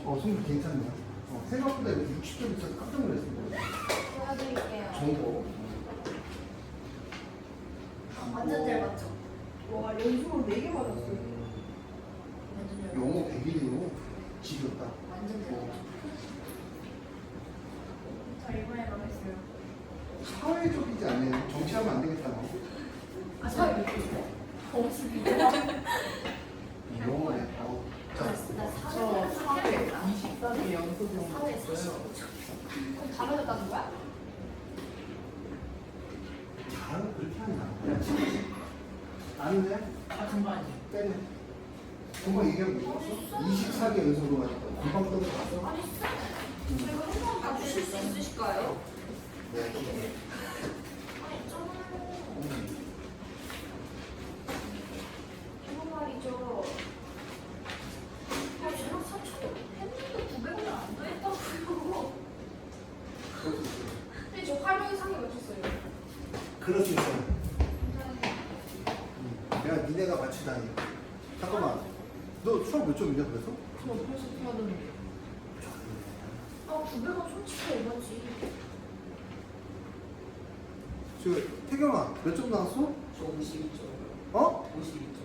성적 괜찮네요. 생각보다 60점 있어서 깜짝 놀랐습니다. 보여드릴게요. 정보. 완전 잘 맞죠? 와, 연속으로 4개 맞았어요. 완전 잘 맞죠? 영어 100일이요. 지겹다. 완전 잘 맞죠? 저 이번에 가겠어요. 사회적이지 않네요. 정치하면 안 되겠다. 너. 아, 저 이렇게 있어요? 52점? 영어네. 자, 저 424개 연속으로 맞았어요. 그럼 다 맞았다는 거야? 잘은 그렇게 하면 안 돼. 아는데? 같은 반이. 빼네. 정말 얘기하고 있었어? 24개 연속으로 맞았다. 금방 떨어졌어? 아니, 저희가 한번 봐주실 수 있으실까요? 네. 아니, 이거 말이죠. 야, 쟤랑 4천 했는데 900원 안 더했다고요. 근데 저 800 이상이 맞췄어요. 그럴 수 있어요. 내가 니네가 맞추다니. 잠깐만. 너 수학 몇 점이냐 그래서? 저 80하던데. 아, 900원 솔직히 얼마지? 태경아 몇 점 나왔어? 저 52점. 어? 52점.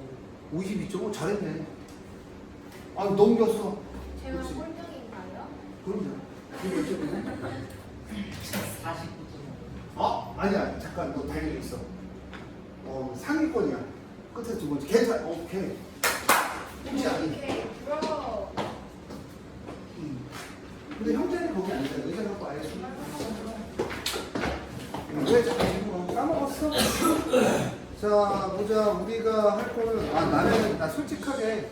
52점? 잘했네. 아 넘겼어. 제가 그렇지. 꼴등인가요? 그럼요. 이거 몇 점이냐? 49점. 아니야. 잠깐 너 달려 있어. 상위권이야. 끝에 두 번째. 괜찮아. 오케이. 혹시 아니? 오케이, 브로. 근데 형제는 거기 안 돼. 의자 갖고 아예 왜 자꾸 까먹었어? 자 보자. 우리가 할 거는 나 솔직하게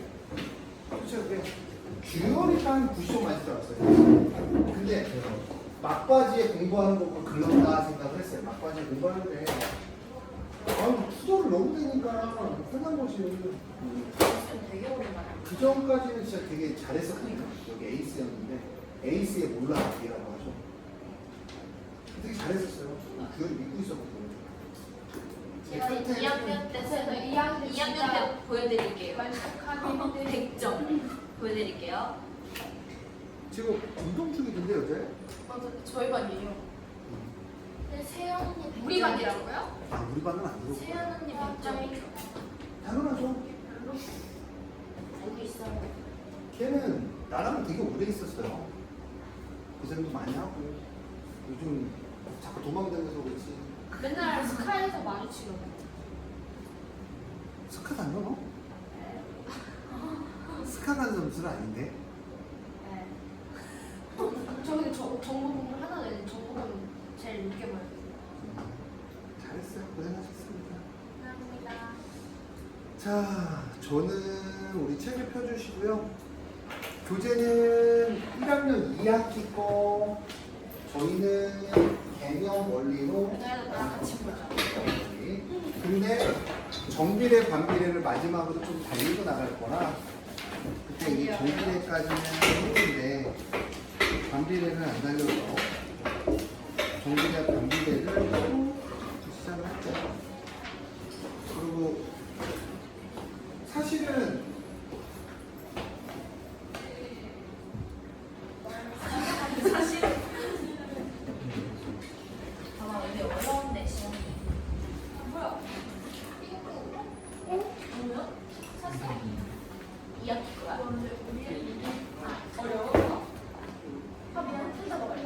규현이 한 90점 맞을 줄 알았어요. 근데 막바지에 공부하는 거고 글렀다 생각을 했어요. 막바지에 공부하는데 투도를 너무 되니까 끝난 거지. 되게 오랜만에. 그 전까지는 진짜 되게 잘했었거든요. 여기 에이스였는데 에이스의 몰라라고 하죠. 되게 잘했었어요. 규현이 믿고 있었거든요. 제가 2학년 때 2학년 때 보여드릴게요. 만족하게 100점 보여드릴게요. 지금 운동 중이던데 요새? 맞아, 저희 반이에요. 근데 세연 언니 100점. 우리 반이라고요? 우리 반은 아니고. 세연 언니 100점이죠. 당연하죠. 알고 있어요. 걔는 나랑은 되게 오래 있었어요. 고생도 많이 하고 요즘 자꾸 도망다녀서 그렇지. 맨날 스카이에서 마주치거든요. 스카 다녀 너? 스카 가는 점수는 아닌데. 네. 저기 정보 공부 하나 내는 정보는 제일 늦게 봐요. 잘했어요. 고생하셨습니다. 감사합니다. 자, 저는 우리 책을 펴주시고요. 교재는 1학년 2학기 거, 저희는 개념 원리로. 나랑 같이 보자. 근데 정비례, 반비례를 마지막으로 좀 달리고 나갈 거라 그때 이 정비례까지는 했는데 반비례는 안 달려서 정비례, 반비례를 시작을 할게요. 그리고 사실은 아마 근데 어려운데 시험이. 뭐야? 뭐야? 사실 2학기 거야? 어려워? 미안, 혼자 먹을래?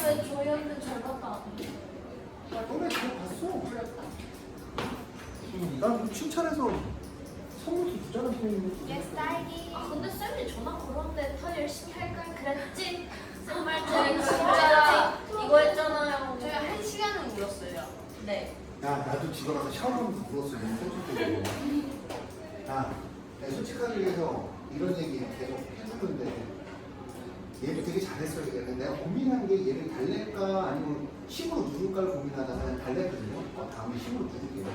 왜 저희한테 잘 봤다? 너네 잘 봤어. 몰랐다. 난 칭찬해서 선물도 주잖아, 선생님. 예스, 딸기. 아, 근데 쌤이 전화 걸었는데 더 열심히 할 걸 그랬지? 정말 저희 진짜 이거 했잖아요. 저희 1시간은 울었어요. 네. 야, 나도 집에 가서 샤워하면서 불었어. 너무 솔직하게. 야, 내가 솔직하기 위해서 이런 얘기 계속 해주던데 얘도 되게 잘했어. 내가 고민한 게 얘를 달랠까 아니면 힘으로 누를까를 고민하다가 그냥 달랬거든요. 다음에 힘으로 누를게요.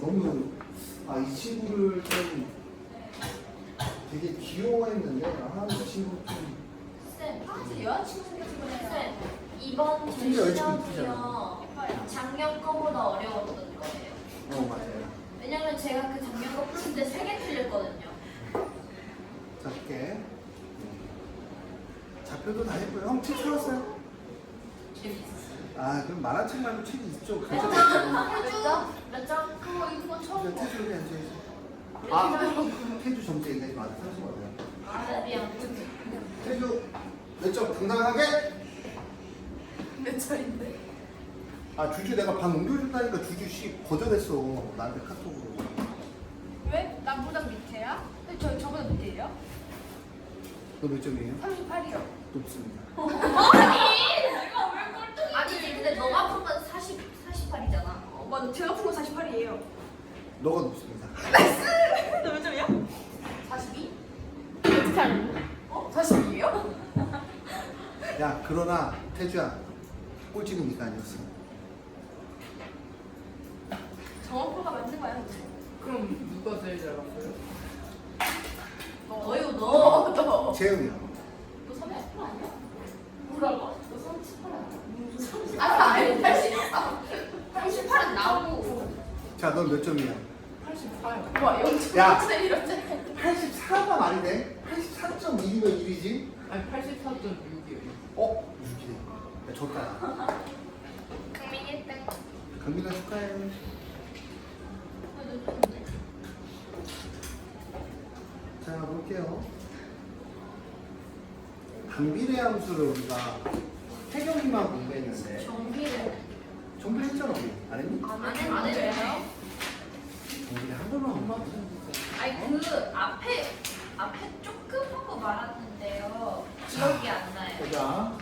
너무 이 친구를 좀 되게 귀여워했는데 이 친구 좀 쌤, 이제 여자친구 생겼으면 쌤, 이번 진짜 여자친구 시험이요 작년 거보다 어려웠던 거예요. 맞아요. 왜냐면 제가 그 작년 거 풀 때 3개 틀렸거든요. 작게. 좌표도 다 했고요. 형 책 사왔어요? 아 그럼 만화책 말고 책이 있죠. 몇 그죠? 점? 몇 점? 그거 이거 처음 봐. 태주 여기 앉아있어. 아 태주 점수 얘기하지 마. 사실 맞아요. 아, 미안. 태주 몇 점 당당하게? 몇 차인데? 아 주주 내가 반 옮겨줬다니까 주주 씨 거절했어. 나한테 카톡으로. 왜? 나보다 밑에야? 근데 저보다 밑에예요? 너 몇 점이에요? 38이요. 높습니다. 아니지, 근데 너가 푼 건 48이잖아. 맞아. 제가 푼 거 48이에요. 너가 높습니다. 너 몇 점이야? 42? 어떻게 알고? 42예요? 야 그러나 태주야 꼴찌는 네가 아니었어. 정확도가 맞는 거야. 그럼 누가 제일 잘 봤어요? 너요, 너. 너. 재영이야. 너 38 아니야? 뭐라고? 너 38 아니야? 아니 84. 38은 나고. 자 넌 몇 점이야? 88. 와 0점. 야. 이렇게. 84가 말이 돼? 84.1이면 1이지? 아니 84.6이에요. 6이네. 야 졌다. 강민이 1등. 강민아 축하해. 자 볼게요. 반비례 함수를 우리가 태경이만 공부했는데 정비를 정비했잖아 우리. 안 했니? 안 했어요? 정비례 한 번만 안 봤어. 아니, 그 앞에 조금 하고 말았는데요. 기억이 안 나요. 보자.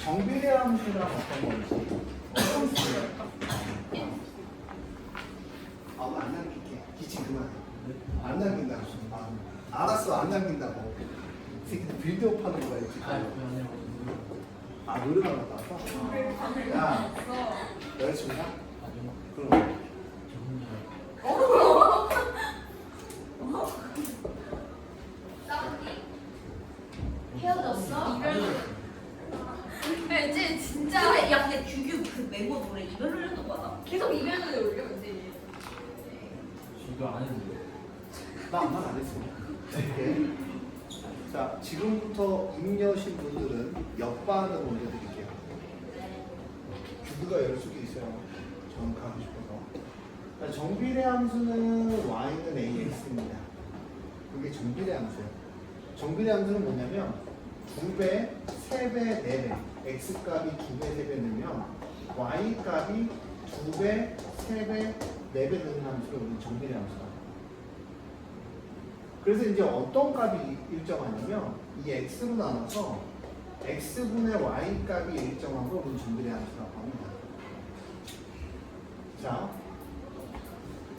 정비례 함수란 어떤 건지. 어떤 수예요? 안 남길게. 기침 그만해. 안 남긴다고. 알았어, 안 남긴다고. 이 새끼들 빌드업 하는 거야, 지금. 아, 노래방 갔다 왔어? 야, 여자친구가? 그럼. 헤어졌어? 근데 이제 진짜 진짜 야, 근데 규규 그 메모 노래 이별 흘려도 받아. 계속 이면을 올리면 돼. 이거 안 했는데. 나 아무 말 안 했어. 오케이. 자, 지금부터 임여신 분들은 옆반을 올려드릴게요. 규구가 열 수도 있어요. 저는 가고 싶어서. 자, 정비례 함수는 y는 ax입니다. 이게 정비례 함수예요. 정비례 함수는 뭐냐면 2배, 3배, 4배, x 값이 2배, 3배 넣으면 y 값이 2배, 3배, 4배 넣는 함수를 우리는 정비례 함수라고 해요. 그래서 이제 어떤 값이 일정하냐면 이 x로 나눠서 x분의 y 값이 일정한 걸 우리는 정비례 함수라고 합니다. 자,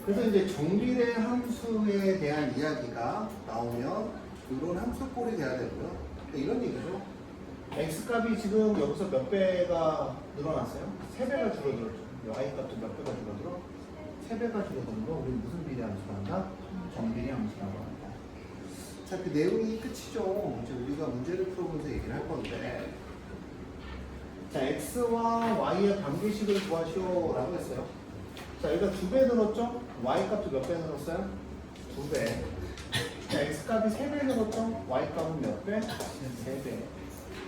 그래서 이제 정비례 함수에 대한 이야기가 나오면 이런 함수꼴이 돼야 되고요. 이런 얘기죠. x값이 지금 여기서 몇 배가 늘어났어요? 3배가 줄어들었죠. y값도 몇 배가 줄어들어? 3배가 줄어드는 거 우리는 무슨 비례 함수라 한다? 정비례 함수라고 합니다. 자, 그 내용이 끝이죠. 이제 우리가 문제를 풀어보면서 얘기를 할 건데, 자, x와 y의 관계식을 구하시오라고 했어요. 자, 여기가 2배 늘었죠? y 값도 몇 배 늘었어요? 2배. 자, x 값이 3배 늘었죠? y 값은 몇 배? 3배.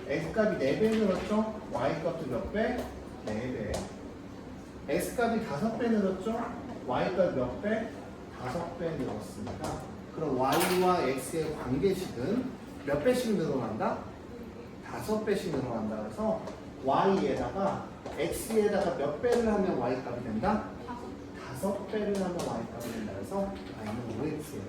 x 값이 4배 늘었죠? y 값도 몇 배? 4배. x 값이 5배 늘었죠? y 값 몇 배? 5배 늘었습니다. 그럼 y와 x의 관계식은 몇 배씩 늘어난다? 5배씩 늘어난다. 그래서 y에다가 x에다가 몇 배를 하면 y 값이 된다? 5배를 하면 y 값이 된다. 그래서 y는 5x예요.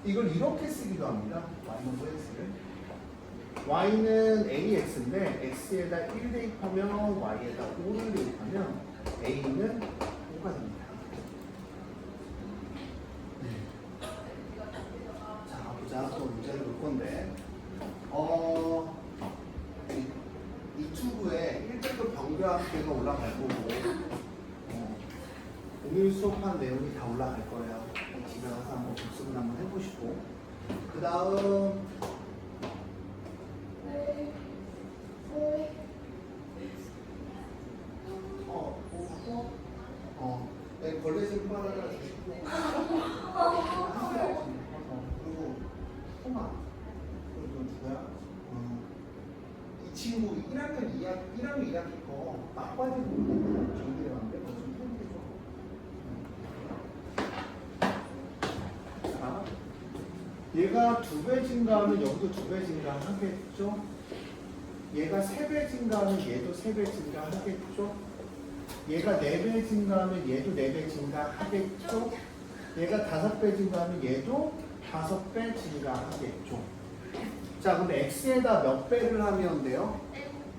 이걸 이렇게 쓰기도 합니다. y는 5x를. y는 ax인데 x에다 1 대입하면 y에다 5를 대입하면 a는 5가 됩니다. 자, 보자. 또 문제를 볼 건데, 이 유튜브에 1등급 병교학회가 올라갈 거고, 오늘 수업한 내용이 다 올라갈 거예요. 집에 가서 한번 복습을 한번 해보시고, 그 다음, 내 벌레 좀 빨아다 주시고. 그리고 홍아. 그리고 누구야? 이 친구 1학년 2학기 거 막바지 부분 정리해 왔는데 그거 좀 해주죠. 자, 얘가 2배 증가하면 여기도 2배 증가하겠죠? 얘가 3배 증가하면 얘도 3배 증가하겠죠? 얘가 4배 증가하면 얘도 4배 증가하겠죠? 얘가 5배 증가하면 얘도 5배 증가하겠죠? 자, 그럼 x에다 몇 배를 하면 돼요?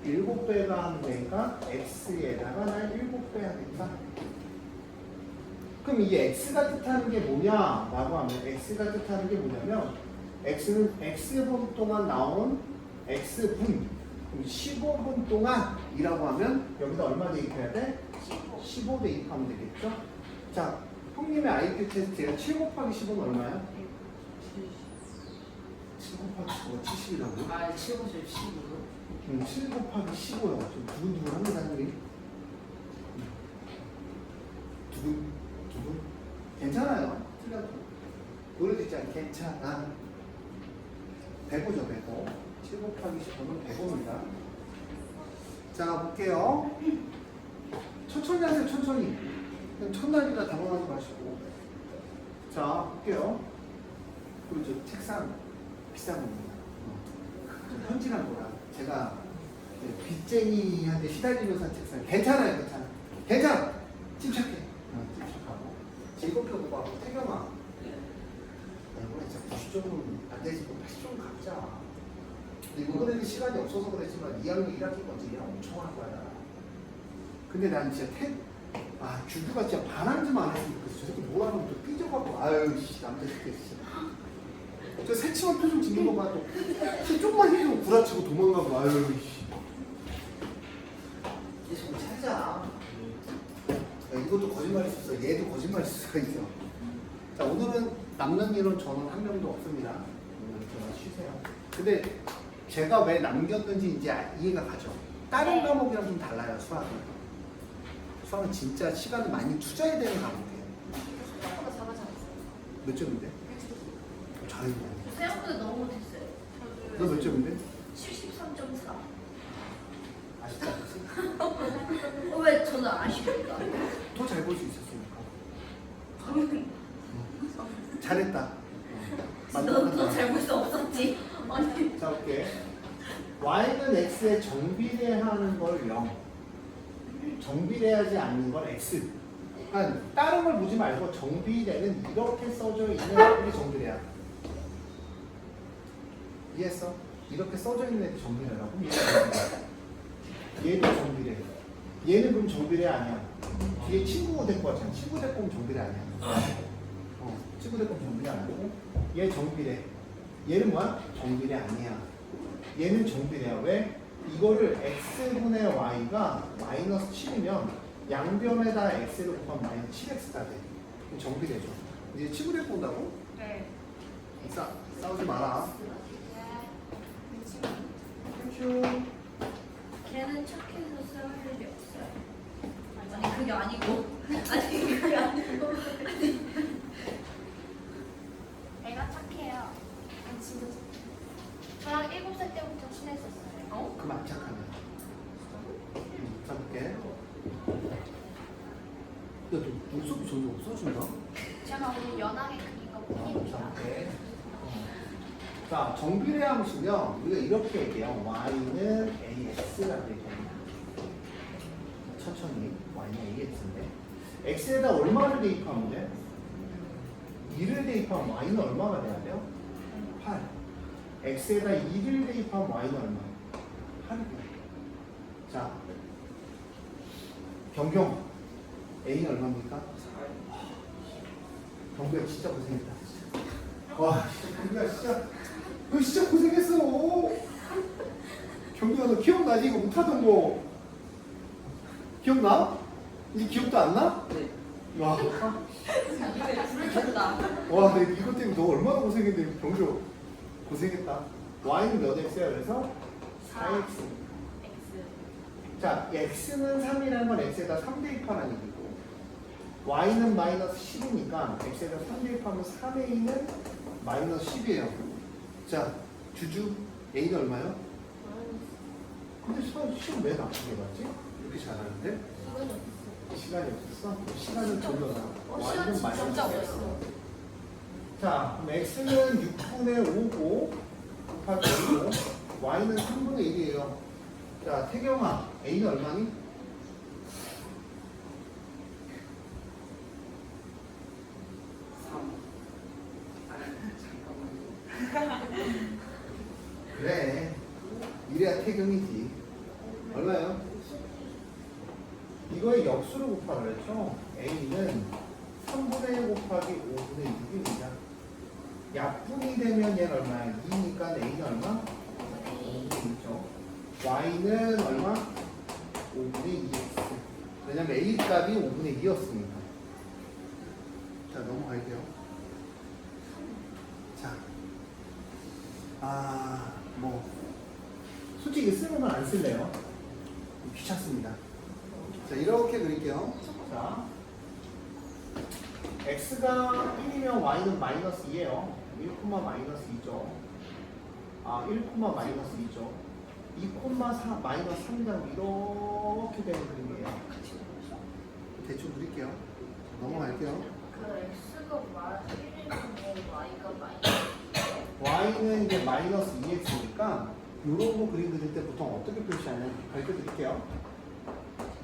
7배가 하면 되니까 x에다가 난 7배 하겠다. 그럼 이 x가 뜻하는 게 뭐냐라고 하면 x가 뜻하는 게 뭐냐면 x는 x분 동안 나온 x분 15분 동안이라고 하면 여기다 얼마 대입해야 돼? 15 대입하면 되겠죠? 자, 형님의 IQ 테스트가 7 곱하기 10은 얼마야? 7 곱하기 10은 70이라고? 아, 7, 10으로? 7 곱하기 15요. 좀 두근두근합니다, 형님. 두근? 괜찮아요. 틀려도. 노래도 있잖아. 괜찮아. 100호죠, 100호. 7 곱하기 15는 100호입니다. 자, 볼게요. 천천히 하세요, 천천히. 그냥 첫날이라 당황하지 마시고. 자, 볼게요. 그리고 저 책상 비싼 겁니다. 좀 현질한 거라. 제가 빚쟁이한테 시달리면서 한 책상. 괜찮아요, 괜찮아. 침착해. 침착하고. 즐겁게 오고 하고. 태경아. 이번에 진짜 90점은 안 되지. 80점 갖자. 근데 이번에는 시간이 없어서 그랬지만 2학년 1학기 건지 엄청 할 거야. 근데 난 진짜 주규가 진짜 반항지만 안 했으면 좋겠어. 저 새끼 뭐라면 또 삐져갖고, 아유, 씨, 남자 새끼, 씨. 저 새침한 표정 짓는 거 봐, 또. 조금만 힘좀 구라치고 도망가고, 아유, 씨. 이제 좀 찾자. 야, 이것도 거짓말일 수 있어. 얘도 거짓말일 수가 있어. 자, 오늘은 남는 일은 저는 한 명도 없습니다. 오늘 제가 쉬세요. 근데 제가 왜 남겼는지 이제 이해가 가죠. 다른 과목이랑 좀 달라요, 수학은. 수학은 진짜 시간을 많이 투자해야 되는 과목이에요. 생각보다 잘하지 않았어요. 몇 점인데? 잘했네. 생각보다 너무 못했어요. 너 몇 점인데? 73.4. 아쉽지 않지? 왜 저는 아쉽니까? 더 잘 볼 수 있었으니까. 잘했다. 너잘 볼 수 없었지. 아니. 자, 볼게. y는 x에 정비례하는 걸 0. 정비례하지 않는 건 x. 그러니까 다른 걸 보지 말고 정비례는 이렇게 써져 있는 애들이 정비례야. 이해했어? 이렇게 써져 있는 애들이 정비례라고? 얘도 정비례. 얘는 그럼 정비례 아니야. 뒤에 친구 데리고 왔잖아. 친구 데리고 오면 정비례 아니야. 친구 데리고 오면 정비례 아니고 얘 정비례. 얘는 뭐야? 정비례 아니야. 얘는 정비례야. 왜? 이거를 x분의 y가 마이너스 7이면 양변에다 x를 곱하면 마이너스 7x가 돼. 그럼 정비례죠. 이제 친구 데리고 온다고? 네. 싸우지 마라. 땡큐. 걔는 착해서 싸울 일이 없어요. 아니 그게 아니고. 아니 그게 아니고. 애가 착해요. 진짜 저랑 7살 때부터 친했었어요. 그럼 안 착하네. 자, 볼게. 너 눈썹이 점점 없어진다? 제가 오늘 연하게 그린 거 뿐입니다. 네. 자, 정비례 함수면 우리가 이렇게 얘기해요. y는 ax라고 얘기합니다. 천천히 y는 ax인데 x에다 얼마를 대입하면 돼? 2를 대입하면 y는 얼마가 돼야 돼요? 8. x에다 2를 대입하면 y는 얼마? 8이고요. 자, 경경 a는 얼마입니까? 경규야 진짜 고생했다. 와, 경규야 진짜 너 진짜 고생했어. 경규야 너 기억나지? 이거 못하던 거 기억나? 이제 기억도 안 나? 네. 와, 불을 켰다. 와, 내가 이것 때문에 너 얼마나 고생했는데 경규 고생했다. y는 몇 x야 그래서? 4x. X. 자, x는 3이라는 건 x에다 3 대입하라는 얘기고 y는 마이너스 10이니까 x에다 3 대입하면 3a는 마이너스 10이에요. 자, 주주 a는 얼마요? 근데 시험 왜 나쁘게 봤지? 이렇게 잘하는데? 시간이 없었어? 시간을 돌려라. 시간 진짜 마이너스 없었어. 자, 그럼 x는 6분의 5고 곱하기 5고 y는 3분의 1이에요. 자, 태경아, a는 얼마니? 3. 그래. 이래야 태경이지. 얼마요? 이거의 역수를 곱하라 그랬죠? a는 3분의 1 곱하기 5분의 6입니다. 약분이 되면 얘는 얼마야? 2니까 a는 얼마? 5분의 2죠. y는 얼마? 5분의 2x. 왜냐면 a 값이 5분의 2였으니까. 자, 넘어갈게요. 자, 솔직히 쓰는 건 안 쓸래요. 귀찮습니다. 자, 이렇게 그릴게요. 자, x가 1이면 y는 마이너스 2예요. 1, 마이너스 2죠. 1, 마이너스 2죠. 2, 마이너스 3이라고 이렇게 되는 그림이에요. 대충 그릴게요. 넘어갈게요. 그 X가 말 1이면 Y가 마이너스. y는 이제 마이너스 2x니까 이런 거 그림 그릴 때 보통 어떻게 표시하냐면 밝혀 드릴게요.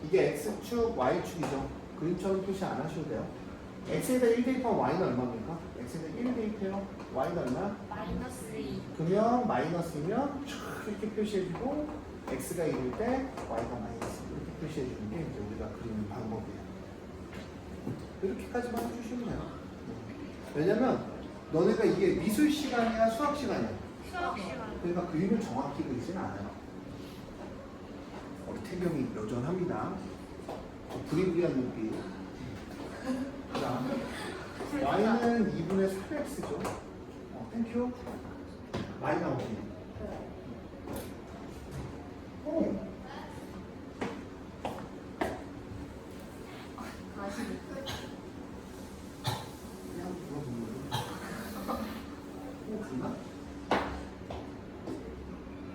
이게 x축, y축이죠. 그림처럼 표시 안 하셔도 돼요. x에다 1 대입하면 y는 얼마입니까? x에다 1 대입해요. y는 얼마? 마이너스 2. 그러면 마이너스면 촥 이렇게 표시해주고 x가 1일 때 y가 마이너스 이렇게 표시해주는 게 이제 우리가 그리는 방법이에요. 이렇게까지만 해주시면 돼요. 왜냐면 너네가 이게 미술 시간이야 수학 시간이야. 수학 시간. 그러니까 그림을 정확히 그리지는 않아요. 우리 태경이 여전합니다. 부리부리한 눈빛. 자, y는 2분의 3x죠. 땡큐. 많이 나오지. 오. 다시 그냥 물어보는 거. 오, 그나?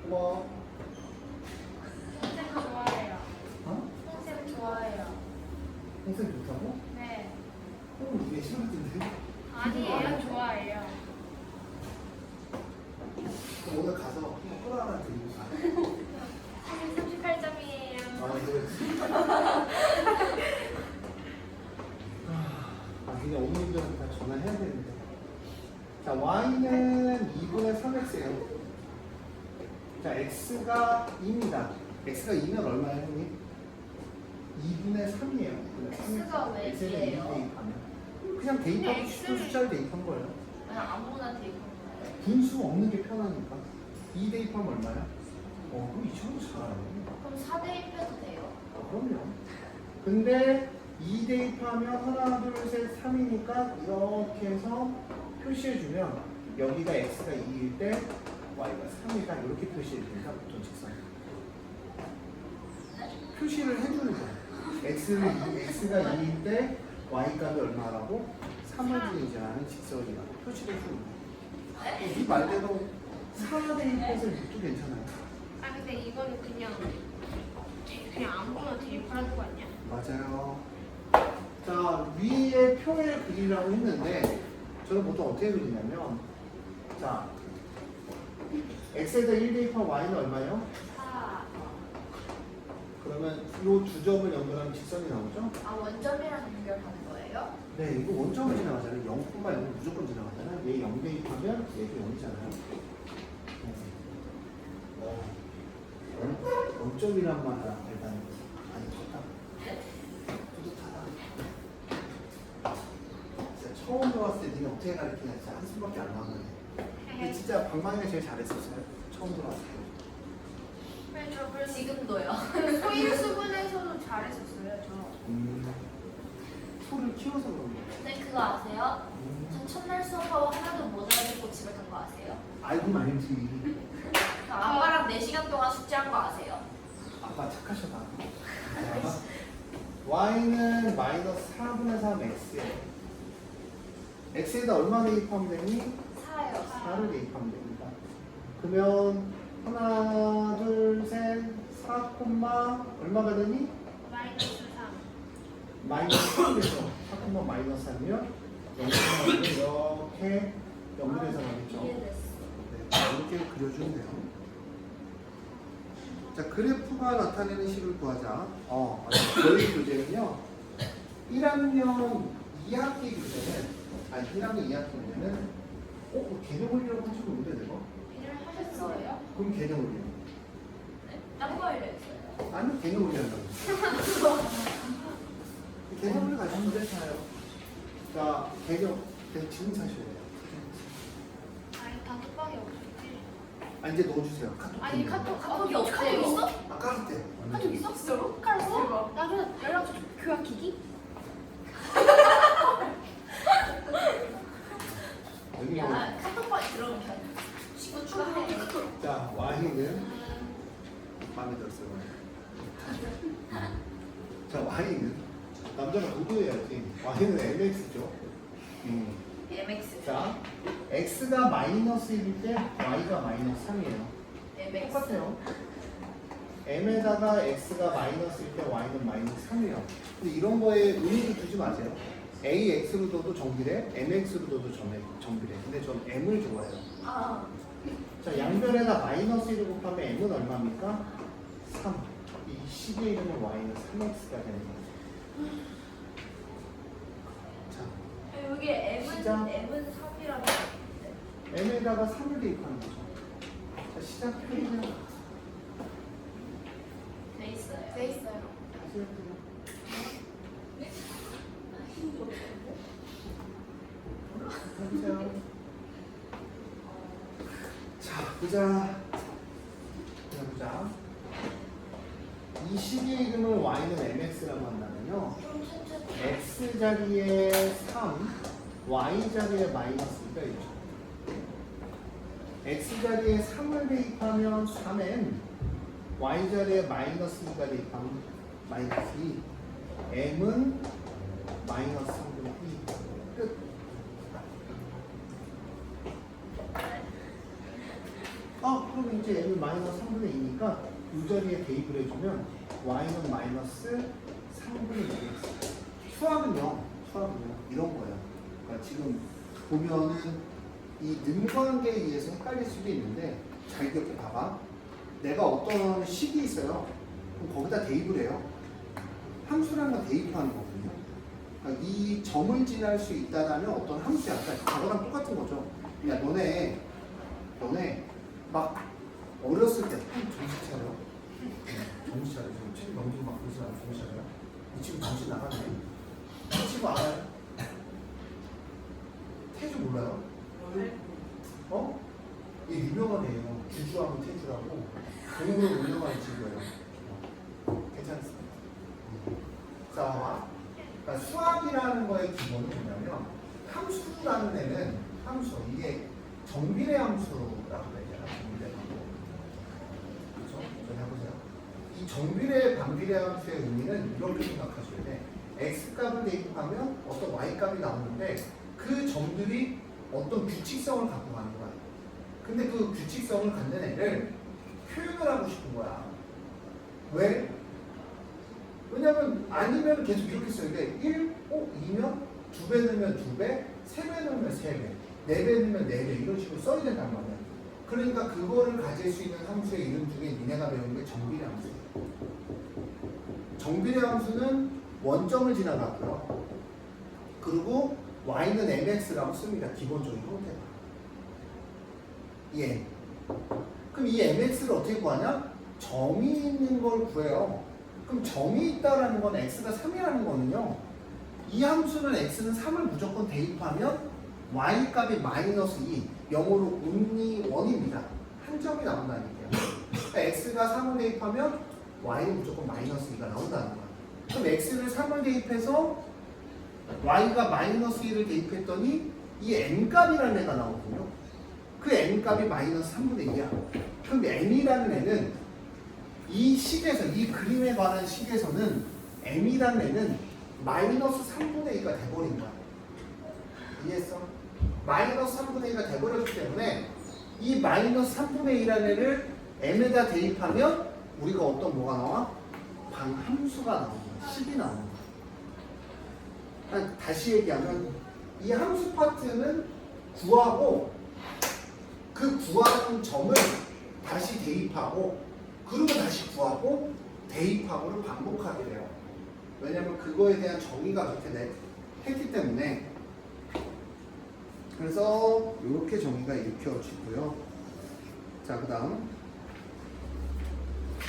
고마워. 선생 좋아해요. 어? 선생 좋아해요. 평생 좋다고? 네. 오, 이게 싫어진데? 아니에요. 좋아해요. 그럼 오늘 가서 한번 끌어안아 드리고 가. 선생님 38점이에요. 그냥 어머님들한테 다 전화해야 되는데. 자, y는 2분의 3x예요. 자, x가 2입니다. x가 2면 얼마예요, 형님? 2분의 3이에요. x가 왜 2예요? 그냥 대입하고 그냥 싶은 x를- 숫자를 대입한 거예요. 그냥 아무나 대입한 거예요. 분수 없는 게 편하니까. 2 대입하면 얼마야? 그럼 이 친구 잘하네. 그럼 4 대입해도 돼요? 그럼요. 근데 2 대입하면 하나, 둘, 셋, 3이니까 이렇게 해서 표시해주면 여기가 x가 2일 때 y가 3이다 이렇게 표시해줍니다. 보통 직선. 표시를 해주는 거예요. x가 2일 때 y 값이 얼마라고? 3을 지니자는 직선이라고 표시를 해주는 거예요. 이 말대로 4 대입해서 6도 괜찮아요. 아 근데 이거는 그냥 아무거나 대입하는 거 아니야? 맞아요. 자, 위에 표에 그리라고 했는데 저는 보통 어떻게 그리냐면 자, x에다 1 대입한 y는 얼마예요? 4. 그러면 이 두 점을 연결하면 직선이 나오죠? 원점이랑 연결하는 거예요? 네, 이거 원점을 지나가잖아요. 0, 0은 무조건 지나가잖아요. 얘 0 대입하면 얘도 0이잖아요. 원점이란 말을 일단 많이 쳤다. 뿌듯하다. 진짜 처음 들어왔을 때 니는 어떻게 가르치냐 진짜 한숨밖에 안 나오네. 근데 진짜 방망이가 제일 잘했었어요. 처음 들어왔을 때. 네, 저 그래서 지금도요. 소인수분에서도 잘했었어요. 저. 소를 키워서 그런 거예요. 근데 그거 아세요? 전 첫날 수업하고 하나도 못 알아듣고 집에 간 거 아세요? 알고는 알지. 아빠랑 4시간 동안 숙제한 거 아세요? 아빠 착하셔다. 아빠 y는 마이너스 4분의 3 x예요. x에다 얼마 대입하면 되니? 4요. 4를 대입하면 됩니다. 그러면 하나, 둘, 셋, 4, 얼마가 되니? 마이너스 3. 마이너스 3에서 4, 마이너스 3이면 0,1 이렇게 연결해서 가겠죠. 이해됐어. 네, 이렇게 그려주면 돼요. 자, 그래프가 나타내는 식을 구하자. 저희 교재는요, 1학년 2학기 교재는, 1학년 2학기 교재는, 개념 원리라고 하시면 뭔데, 내가? 일을 하셨어요? 그럼 개념 원리. 딴거 알려줬어요. 아니, 개념 원리 한다고. 개념 원리 가지고 괜찮아요. 자, 개념, 지금 사셔야 돼요. 아니 단톡방에 없었지. 이제 넣어주세요. 카톡. 아니 카톡이 없어요. 카톡 있어? 까를 때. 카톡 있어? 진짜로? 깔았어? 나중에 연락 줘. 교환기기? 여기 야, 카톡방에 들어오면 친구 추가해. 자, y는 마음에 들었어요. 자, y는 남자가 도도해야지. y는 mx죠. MX. 자, x가 마이너스 1일 때 y가 마이너스 3이에요. MX. 똑같아요. m에다가 x가 마이너스일 때 y는 마이너스 3이에요. 근데 이런 거에 의미를 두지 마세요. ax로 둬도 정비례, mx로 둬도 정비례. 근데 전 m을 좋아해요. 아, 자, 양변에다 마이너스 1을 곱하면 m은 얼마입니까? 3. 이 식의 이름은 y는 3x가 되는 거죠. 자, 여기 M은 시작. 3이라고. m에다가 3을 대입하는 거죠. 자, 시작해주세요. 돼 있어요. 돼 있어요. 다시 할게요. 해보세요. 자, 보자. 보자. 이 식의 이름을 y는 mx라고 한다면요. x 자리에 3, y 자리에 마이너스 2가 있죠. x 자리에 3을 대입하면 3m, y 자리에 마이너스 2가 대입하면 마이너스 2, m은 마이너스 3분의 2. 끝. 그럼 이제 m은 마이너스 3분의 2니까 이 자리에 대입을 해주면 y는 마이너스 3분의 2x. 수학은요, 이런 거예요. 그러니까 지금 보면은 이 능관계에 의해서 헷갈릴 수도 있는데 잘 기억해 봐봐. 내가 어떤 식이 있어요. 그럼 거기다 대입을 해요. 함수라는 건 대입하는 거거든요. 그러니까 이 점을 지날 수 있다라면 어떤 함수야. 그러니까 저거랑 똑같은 거죠. 야, 너네 막 어렸을 때 정신 차려. 정신 차려. 지금 책 넘기고 막 그러지 않아. 정신 차려. 이 친구 정신 나가네. 이 친구 알아요? 태주 몰라요? 이 유명한 애예요. 주주하고 태주라고. 공부로 유명한 친구예요. 괜찮습니다. 자, 그러니까 수학이라는 거의 기본은 뭐냐면 함수라는 애는 함수. 이게 정비례 함수라고 얘기하나? 정비례 함수. 그렇죠? 좀 해보세요. 이 정비례 반비례 함수의 의미는 이렇게 생각하셔야 돼. x 값을 대입하면 어떤 y 값이 나오는데 그 점들이 어떤 규칙성을 갖고 가는 거야. 근데 그 규칙성을 갖는 애를 표현을 하고 싶은 거야. 왜? 왜냐면 아니면 계속 이렇게 써야 돼. 1, 2면 2배 넣으면 2배, 3배 넣으면 3배, 4배 넣으면 4배 이런 식으로 써야 된단 말이야. 그러니까 그거를 가질 수 있는 함수의 이름 중에 니네가 배운 게 정비례 함수. 정비례 함수는 원점을 지나갔고요. 그리고 y는 mx라고 씁니다. 기본적인 형태가. 예. 그럼 이 mx를 어떻게 구하냐? 점이 있는 걸 구해요. 그럼 점이 있다라는 건 x가 3이라는 거는요. 이 함수는 x는 3을 무조건 대입하면 y 값이 마이너스 2, 0으로 음리 1입니다. 한 점이 나온다니까요. 그러니까 x가 3을 대입하면 y는 무조건 마이너스 2가 나온다는 거야. 그럼 x를 3을 대입해서 y가 마이너스 1을 대입했더니 이 n값이라는 애가 나오거든요. 그 n값이 마이너스 3분의 2야. 그럼 n이라는 애는 이 식에서, 이 그림에 관한 식에서는 m이라는 애는 마이너스 3분의 2가 돼버린 거야. 이해했어? 마이너스 3분의 2가 돼버렸기 때문에 이 마이너스 3분의 2라는 애를 m에다 대입하면 우리가 어떤 뭐가 나와? 방함수가 나오는 거야. 식이 나오는 거야. 다시 얘기하면 이 함수 파트는 구하고 그 구하는 점을 다시 대입하고 그리고 다시 구하고 대입하고를 반복하게 돼요. 왜냐면 그거에 대한 정의가 그렇게 했기 때문에. 그래서 이렇게 정의가 일으켜지고요. 자, 그 다음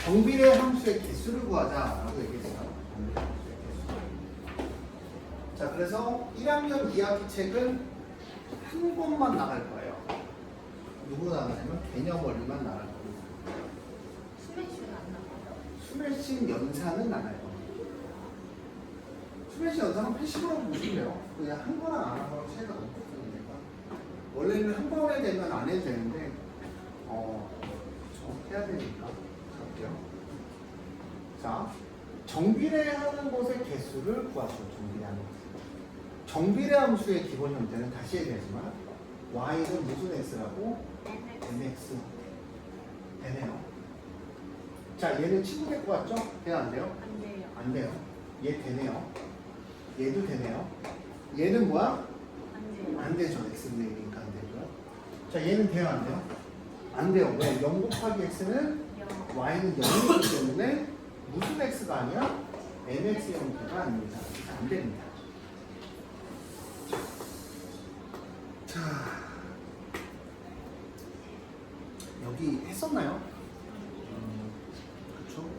정비례 함수의 개수를 구하자라고 얘기했어요. 정비례 함수의 개수. 자, 그래서 1학년 2학기 책은 한 권만 나갈 거예요. 누구 나가냐면 개념 원리만 나갈 겁니다. 스매시는 안 나와요? 수매식 연산은 나가요. 수매식 연산은 80으로 보시면 돼요. 그냥 한 거랑 안 한 거랑 차이가 너무 크거든요. 원래는 한 번에 되면 안 해도 되는데 저 해야 되니까 할게요. 자, 정비례하는 것의 개수를 구하시오. 정비례하는 것. 정비례 함수의 기본 형태는 다시 얘기하지만 y는 무슨 x라고? mx 되네요. 자, 얘는 친구 될 것 같죠? 돼요, 안 돼요? 안 돼요. 안 돼요. 얘 되네요. 얘도 되네요. 얘는 뭐야? 안 돼요. 안 되죠. x분의 1이니까 안 되고요. 자, 얘는 돼요, 안 돼요? 안 돼요. 왜? 0 곱하기 x는 y는 0이기 때문에 무슨 x가 아니야? mx 형태가 아닙니다. 안 됩니다. 자, 여기 했었나요? 그렇죠?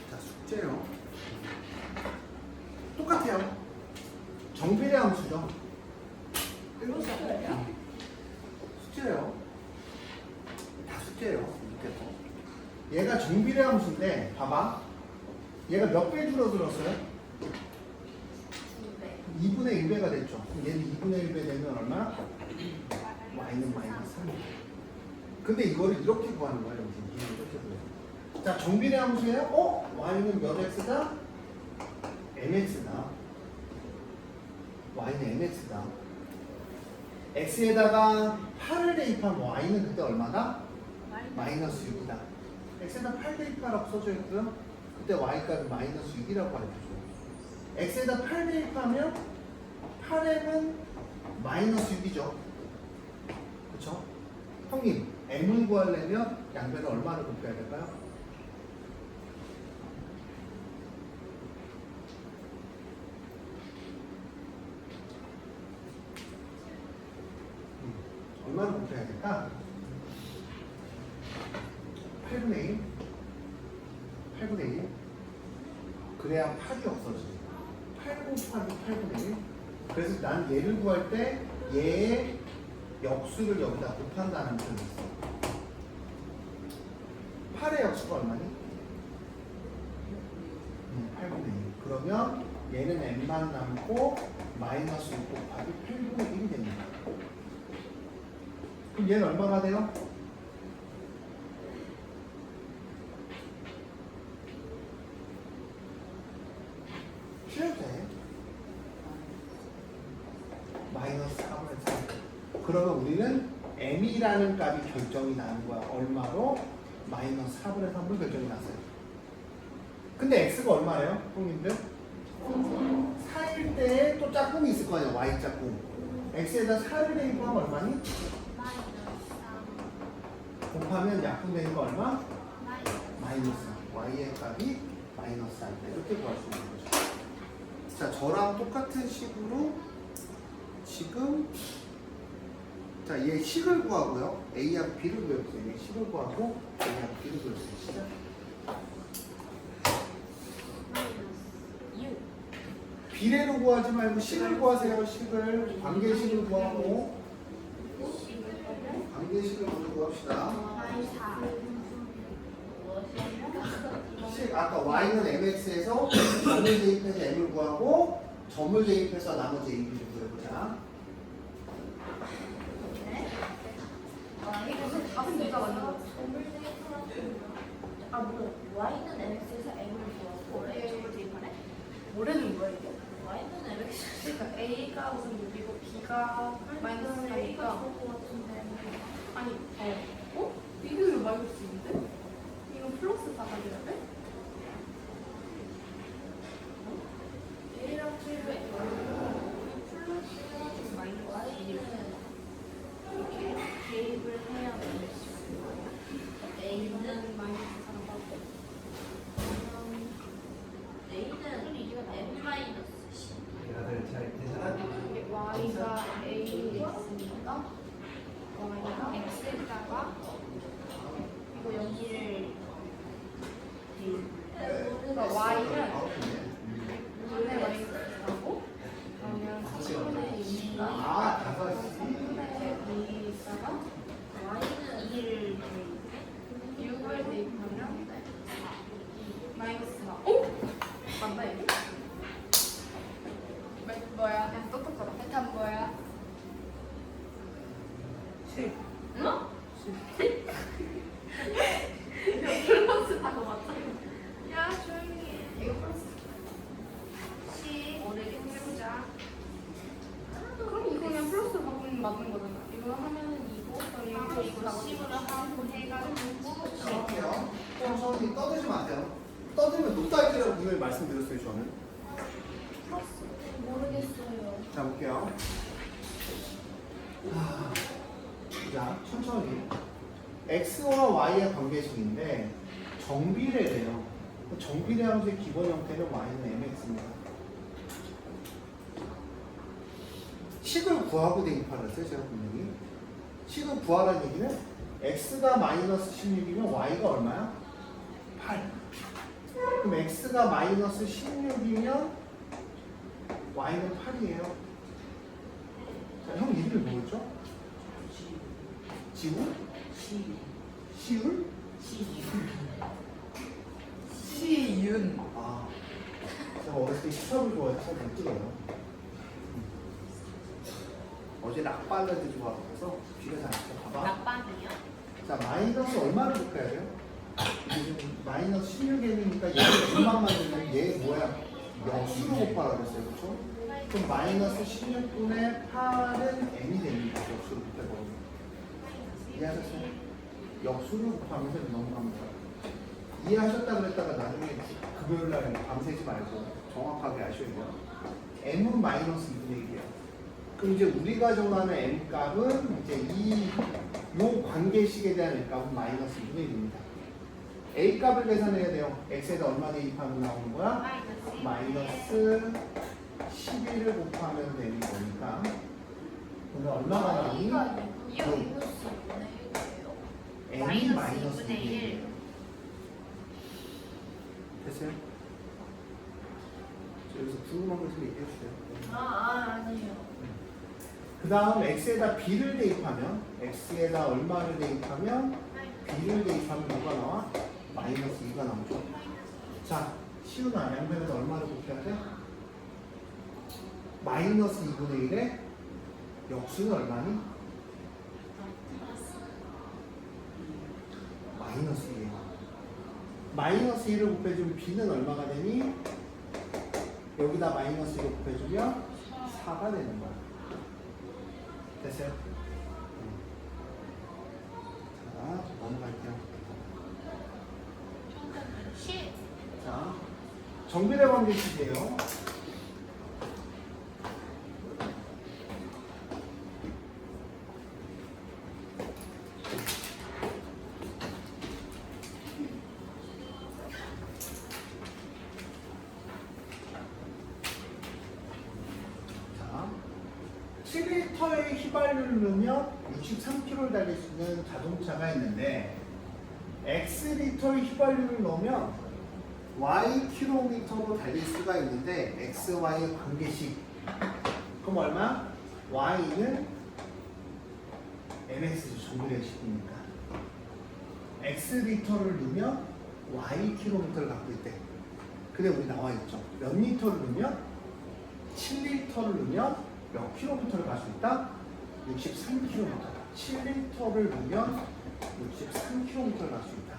자, 숙제요. 똑같아요. 정비례 함수죠. 숙제예요. 다 숙제예요. 밑에서. 얘가 정비례 함수인데 봐봐. 얘가 몇 배 줄어들었어요? 2분의 1배가 됐죠. 그럼 얘는 2분의 1배 되면 얼마? y는 마이너스 3. 근데 이거를 이렇게 구하는 거예요. 이렇게 구해요. 자, 정비례 함수예요? y는 몇 x다? mx다. y는 mx다. x에다가 8을 대입하면 y는 그때 얼마다? 마이너스 6이다. x에다 8 대입하라고 써져 있고요. 그때 y값은 마이너스 6이라고 가르쳐줘요. x에다 8 대입하면 8m은 마이너스 6이죠. 그쵸? 형님, m을 구하려면 양변을 얼마를 곱해야 될까요? 얼마를 곱해야 될까? 8분의 1. 8분의 1. 그래야 8이 없어지죠. 8 곱하기 8분의 1. 그래서 난 얘를 구할 때 얘의 역수를 여기다 곱한다는 표현이 있어. 8의 역수가 얼마니? 8분의 1. 그러면 얘는 n만 남고 마이너스 6 곱하기 8분의 1이 됩니다. 그럼 얘는 얼마가 돼요? 쉬어도 돼. 마이너스 4분의 3. 그러면 우리는 m이라는 값이 결정이 나는 거야. 얼마로? 마이너스 4분의 3으로 결정이 났어요. 근데 x가 얼마예요? 형님들? 4일 때에 또 짝꿍이 있을 거 아니야. y 짝꿍. x에다 4를 대입하면 얼마니? 곱하면 약분되는 거 얼마? 마이너스 3. y의 값이 마이너스 3. 이렇게 구할 수 있는 거죠. 자, 저랑 똑같은 식으로 지금 자, 얘 식을 구하고요. a하고 b를 구해보세요. 얘 식을 구하고 a하고 b를 구해보세요. 시작. 비례로 구하지 말고 식을 구하세요. 식을. 관계식을 구하고 관계식을 먼저 구합시다. 식, 아까 y는 mx에서 점을 대입해서 m을 구하고 점을 대입해서 나머지 ab를 구해보자. y는 mx에서 m을 구하고 점을 대입하네? 뭐라는 거야 이게? Y는 MX. 그러니까 A가 우선 6이고 B가 마이너스 4니까 좋을 것 같은데. 아니 이게 왜 마이너스 2인데? 이거 플러스 4가 돼야 돼? A랑 B를 플러스 마이너스 2 이렇게 대입을 해야 돼. A는 마이너스 4가 A는 M 마이너스 C. 다들 잘 괜찮아? 이게 Y가 A에 있으니까 Y가 X에다가 이거 여기를 그러니까 Y는 분의 마이너스 4고 그러면 3분의 2가 아, 5시. 3분의 2에다가 Y는 2를 대입해 6을 대입하면 마이너스 4 맞나 이게? 뭐야? 야 똑똑하다 메탄 뭐야? 10. 응? 플러스 4가 맞다 야 조용히 해 이거 플러스 10 해보자 그럼 이거 그냥 플러스 바꾸면 맞는 거잖아 이거 하면은 2고 그럼 이거 10으로 하고 해가지고 할게요. 천천히 떠들지 마세요. 떠들면 높다기라고 분명히 말씀드렸어요, 저는. 모르겠어요. 자, 볼게요. 자, 천천히. X와 Y의 관계식인데 정비례래요. 정비례 함수의 기본 형태는 Y는 MX입니다. 식을 구하고 대입하라 했어요, 제가 분명히. 식을 구하라는 얘기는 X가 마이너스 16이면 Y가 얼마야? 8. 그럼 X가 마이너스 16이면 Y는 8이에요. 자, 형 이름이 뭐였죠? 지울? 시울? 시윤. 아, 제가 어렸을 때 시험을 좋아해서 잘 못 들어요. 어제 락발레드 좋아해서 귀가 잘 안 쳐. 봐봐. 낙반이요? 자, 마이너스 얼마를 곱해야 돼요? 지금 마이너스 16n이니까 얘를 분만 만들면 얘 뭐야? 역수로 곱하라 그랬어요. 그렇죠? 그럼 마이너스 16분의 8은 n이 됩니다. 역수로 곱해버리면. 이해하셨어요? 역수로 곱하면서 넘어갑니다. 이해하셨다 그랬다가 나중에 금요일날 밤새지 말고 정확하게 아셔야 돼요. m은 마이너스 2분의 1이에요. 그럼 이제 우리가 정하는 m 값은 이제 요 관계식에 대한 m 값은 마이너스 2분의 1입니다. a 값을 계산해야 돼요. x에다 얼마 대입하면 나오는 거야? 마이너스 11을 곱하면 되는 거니까. 근데 얼마가 나오니? 이거 마이너스 2분의 1이에요. m이 마이너스 2분의 1. 됐어요? 저 여기서 궁금한 거 있으면 얘기해 주세요. 아니에요. 그 다음 x에다 b를 대입하면 x에다 얼마를 대입하면 b를 대입하면 뭐가 나와? 마이너스 2가 나오죠. 자, 시우나 양변에다 얼마를 곱해야 돼? 마이너스 2분의 1에 역수는 얼마니? 마이너스 2예요. 마이너스 1을 곱해주면 b는 얼마가 되니? 여기다 마이너스 1을 곱해주면 4가 되는 거야. 됐어요? 자, 넘어갈게요. 자, 정비례 관계식이에요. 자, 7리터의 휘발유를 넣으면 63km를 달릴 수 있는 자동차가 있는데 X리터의 휘발유를 넣으면 Ykm로 달릴 수가 있는데 X, Y의 관계식 그럼 얼마? Y는 MX죠. 정비례식이니까 X리터를 넣으면 Ykm를 갖고 있대. 근데 우리 나와 있죠. 몇 리터를 넣으면? 7리터를 넣으면 몇 킬로미터를 갈 수 있다? 63km. 7리터를 넣으면 63km를 갈 수 있다.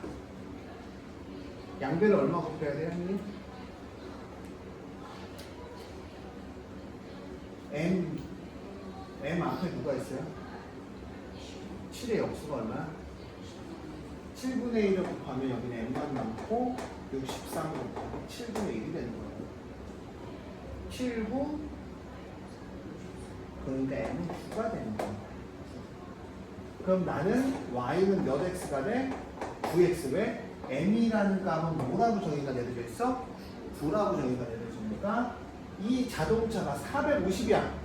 양배를 얼마 곱해야 돼요, 형님? 앞에 누가 있어요? 7의 역수가 얼마야? 7분의 1을 곱하면 여기는 m만 남고 63을 곱하면 7분의 1이 되는 거예요. 7구 그러니까 m은 9가 되는 거예요. 그럼 나는 y는 몇 x가 돼? 9x. 왜? m이라는 값은 뭐라고 정의가 내려져 있어? 9라고 정의가 내려집니까? 이 자동차가 450이야.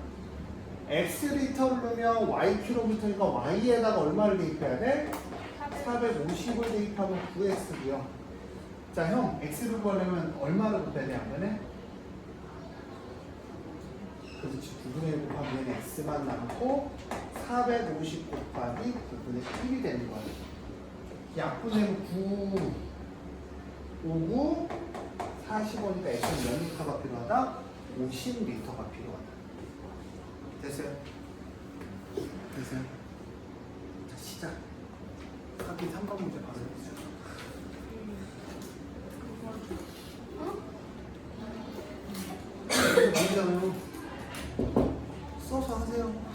X리터를 넣으면 Y킬로미터니까 Y에다가 얼마를 대입해야 돼? 450을 대입하면 9X고요. 자, 형, X를 구하려면 얼마를 곱해야 돼, 양변에? 그렇지, 9분의 1 곱하면 X만 남고 450 곱하기 9분의 1이 되는 거야. 약분되면 9, 5, 9, 40원이니까 X는 몇 리터가 필요하다? 50리터가 필요하다. 됐어요? 됐어요? 자, 시작. 학기 3번 문제 바로 해주세요. 문제잖아요. 써서 하세요.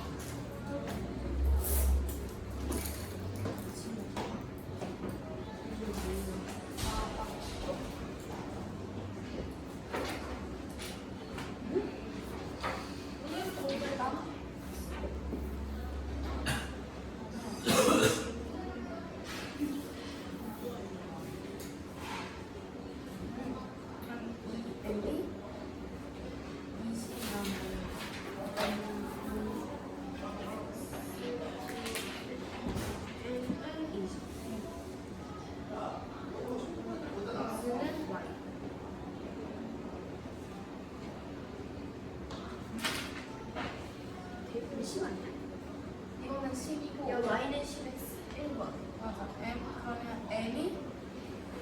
이거는 10이고 야, Y는 10x 1번. 맞아. 그러면 m이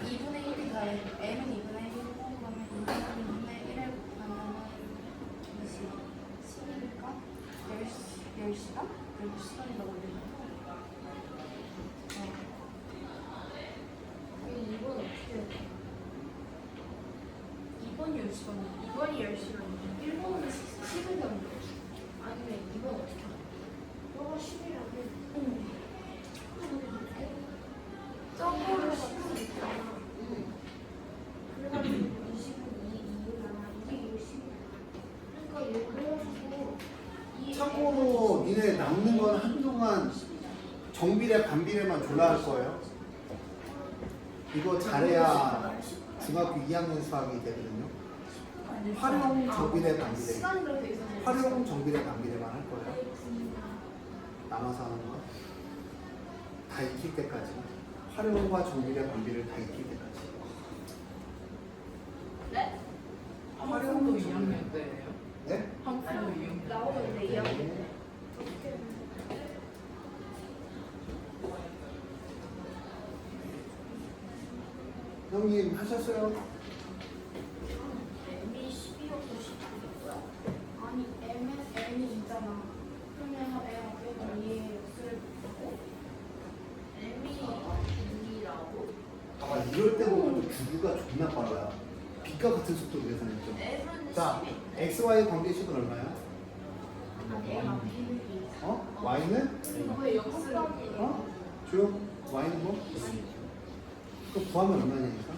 2분의 1이 다 m은 2분의 1이고 그러면 2분의 1을 곱하면 10이니까 10시간? 10시간이라고 올리면 2번 어떻게 해? 2번이 10시간이야. 2번이 10시간이야. 1번은 10을 넣는 거지. 아니면 2번 어떻게 해? 너가 10이라고 해. 점으로 10을 있잖아. 그래가지고 20은 2가 이게 60. 그러니까 그래가지고 참고로 니네 남는 건 한동안 정비례 반비례만 졸라 할 거예요. 이거 잘해야 중학교 2학년 수학이 되거든요. 활용 정비례 반비례. 시간이 그렇게 있어서 활용 정비례 반비례만 할 거예요. 남아서 하는 거. 다 익힐 때까지. 활용과 정비례 반비례를 다 익힐 때까지. 네? 한국도 2학년 때예요? 네? 한국도 2학년 때. 나오는데 2학년. 네. 어떻게 형님 하셨어요? M이 12여서 19야? 아니 m이 있잖아. 그러면 m 앞에서 2의 x를 곱하고 M이 2라고? 아, 이럴 때 보면 또 주구가 존나 빨라요. 빛과 같은 속도로 계산했죠. M은 자, 10이. XY 관계식은 얼마야? 아니, M 앞에 어? Y는? 왜 역수를 어? 조용? Y는 뭐? 그거 구하면 얼마냐니까?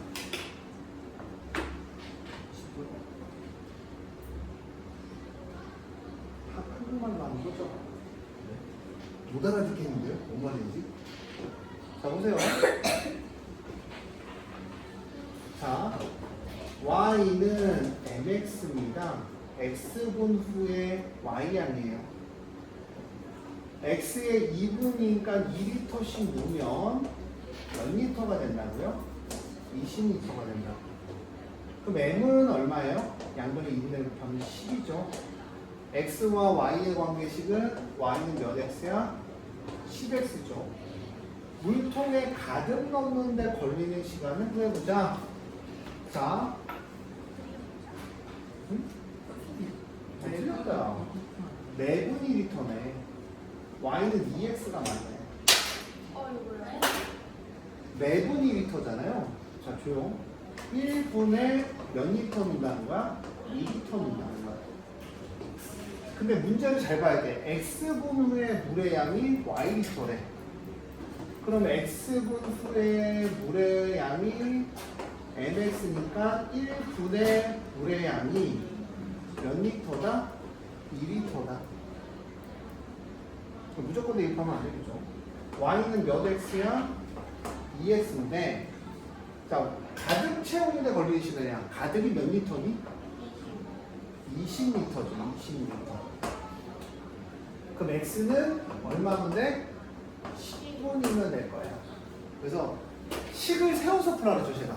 10분? 한국말로 하는 거죠? 못 알아듣겠는데요? 뭔 말인지? 자, 보세요. 자, Y는 mx입니다. x분 후에 y양이에요. x의 2분이니까 2리터씩 넣으면 몇 리터가 된다고요? 20리터가 된다고. 그럼 m은 얼마예요? 양변에 2분의 1 곱하면 10이죠. x와 y의 관계식은 y는 몇 x야? 10x죠. 물통에 가득 넣는데 걸리는 시간은 구해보자. 자, 틀렸다. 4분이 리터네. y는 2x가 맞네. 이거요? 4분이 리터잖아요. 자, 조용. 1분에 몇 리터 넣는다는 거야? 2리터 넣는다는 거야. 근데 문제를 잘 봐야 돼. x분 후에 물의 양이 y리터래. 그럼 x분 후에 물의 양이 mx니까 1분의 물의 양이 몇 리터다? 2리터다. 무조건 대입하면 안 되겠죠. y는 몇 x야? 2x인데 자, 가득 채우는데 걸리는 시간이야. 가득이 몇 리터니? 20리터죠. 20리터. 그럼 x는 얼마인데? 10분이면 될 거야. 그래서 식을 세워서 풀라 그랬죠, 제가.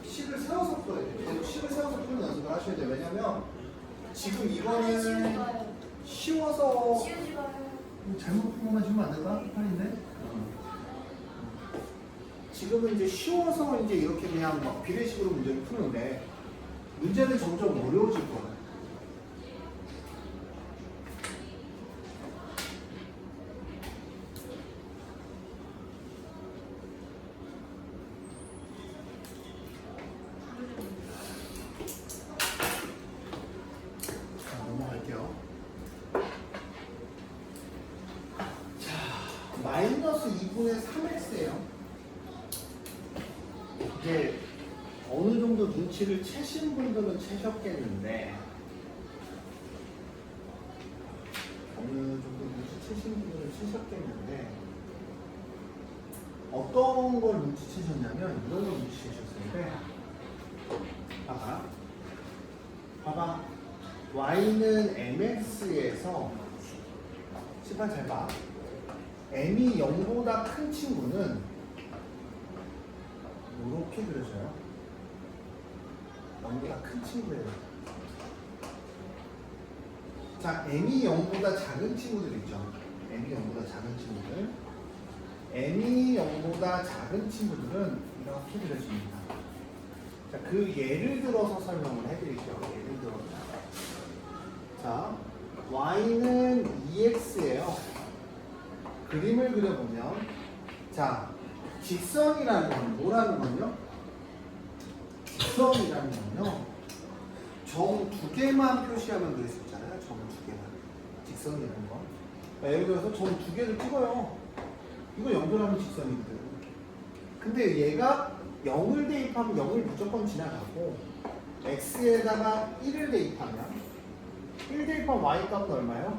식을 세워서 풀어야 돼요. 계속 식을 세워서 푸는 연습을 하셔야 돼요. 왜냐면 지금 이거는 쉬워서 지우지 마요. 잘못 푼 것만 주면 안 될까? 팔인데? 지금은 이제 쉬워서 이제 이렇게 그냥 막 비례식으로 문제를 푸는데 문제는 점점 어려워질 거야. 자, 넘어갈게요. 자, 마이너스 2분의 3x예요. 이제 어느 정도 눈치를 채신 분들은 채셨겠는데 어느 정도 눈치 채신 분들은 채셨겠는데 어떤 걸 눈치채셨냐면 이런 걸 눈치채셨는데 봐봐 y는 mx에서 시간 잘 봐. m이 0보다 큰 친구는 이렇게 그려져요. 0보다 큰 친구예요. 자, m이 0보다 작은 친구들 있죠. m이 0보다 작은 친구들. m이 0보다 작은 친구들은 이렇게 그려집니다. 자, 그 예를 들어서 설명을 해드릴게요. 예를 들어서. 자, y는 2x예요. 그림을 그려보면, 자, 직선이라는 건 뭐라는 건요? 직선이라는 건요. 점 두 개만 표시하면 그릴 수 있잖아요. 점 두 개만. 직선이라는 거. 예를 들어서 점 두 개를 찍어요. 이거 연결하면 직선이거든. 근데 얘가 0을 대입하면 0을 무조건 지나가고 x에다가 1을 대입하면 1 대입하면 y 값은 얼마예요?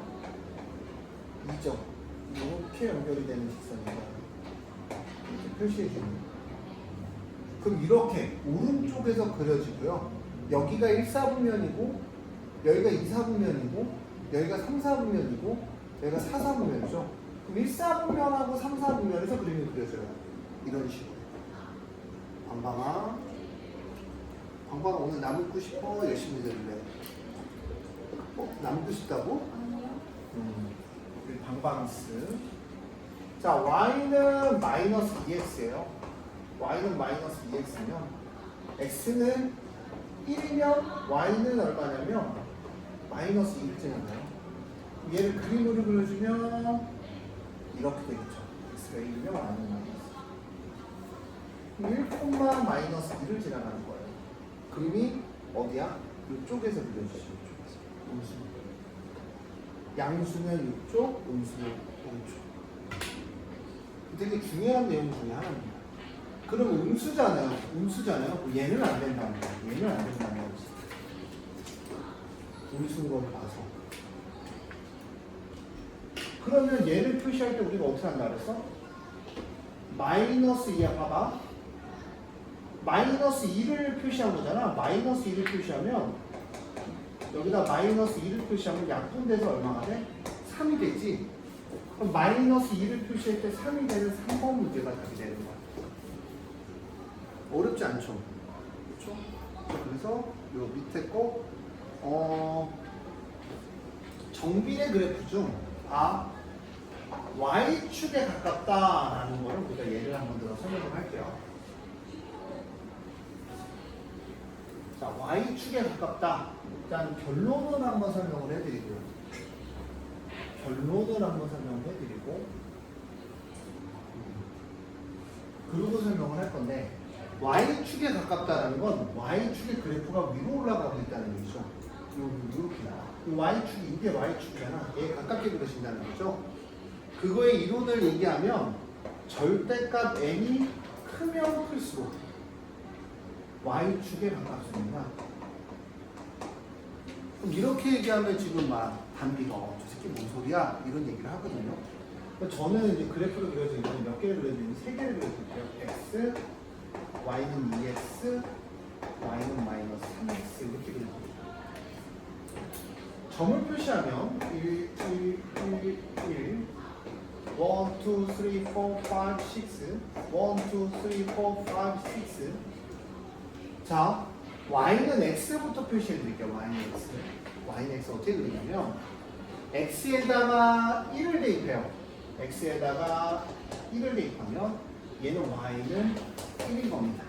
2점. 이렇게 연결이 되는 직선이에요. 표시해주는. 그럼 이렇게 오른쪽에서 그려지고요. 여기가 1, 4분면이고 여기가 2, 4분면이고 여기가 3, 4분면이고 여기가 4, 4분면이죠. 그럼 1, 4분면하고 3, 4분면에서 그림이 그려져요. 이런 식으로. 방방아 오늘 남고 싶어? 열심히 들을래? 남고 싶다고? 우리 방방스. 자, y는 마이너스 2x예요. y는 마이너스 2x면 x는 1이면 y는 얼마냐면 마이너스 1을 지나가요. 얘를 그림으로 그려주면 이렇게 되겠죠. x가 1이면 y는 마이너스 1, 마이너스 1을 지나가는 거예요. 그림이 어디야? 이쪽에서 그려주시죠. 이쪽에서. 음수. 양수는 이쪽, 음수는 오른쪽. 되게 중요한 내용 중에 하나입니다. 그럼 음수잖아요. 얘는 안 된다는 거예요. 얘는 안 된다는 거지. 음수인 걸 봐서. 그러면 얘를 표시할 때 우리가 어떻게 한다 그랬어? 마이너스 2야, 봐봐. 마이너스 2를 표시한 거잖아. 마이너스 2를 표시하면 여기다 마이너스 2를 표시하면 약분돼서 얼마가 돼? 3이 되지. 그럼 마이너스 2를 표시할 때 3이 되는 3번 문제가 답이 되는 거야. 어렵지 않죠? 그렇죠? 그래서 요 밑에 거 정비례 그래프 중 y축에 가깝다라는 거를 우리가 예를 한번 들어 설명을 할게요. 자, y축에 가깝다. 일단 결론을 한번 설명을 해드리고요. 그리고 설명을 할 건데 y축에 가깝다라는 건 y축의 그래프가 위로 올라가고 있다는 얘기죠. 이렇게 나와. 이 y축이 이게 y축이잖아. 얘 가깝게 그려진다는 거죠. 그거의 이론을 얘기하면 절대값 n이 크면 클수록 y축에 가깝습니다. 그럼 이렇게 얘기하면 지금 막 단비가 저 새끼 뭔 소리야? 이런 얘기를 하거든요. 저는 이제 그래프로 그려지면 몇 개를 그려지면 3개를 그려줄게요. x, y는 2x, y는 마이너스 3x 이렇게 그려집니다. 점을 표시하면 1, 1, 1, 1 1, 2, 3, 4, 5, 6 1, 2, 3, 4, 5, 6 자, y는 x부터 표시해 드릴게요. y는 x. y는 x 어떻게 그리냐면 x에다가 1을 대입해요. x에다가 1을 대입하면 얘는 y는 1인 겁니다.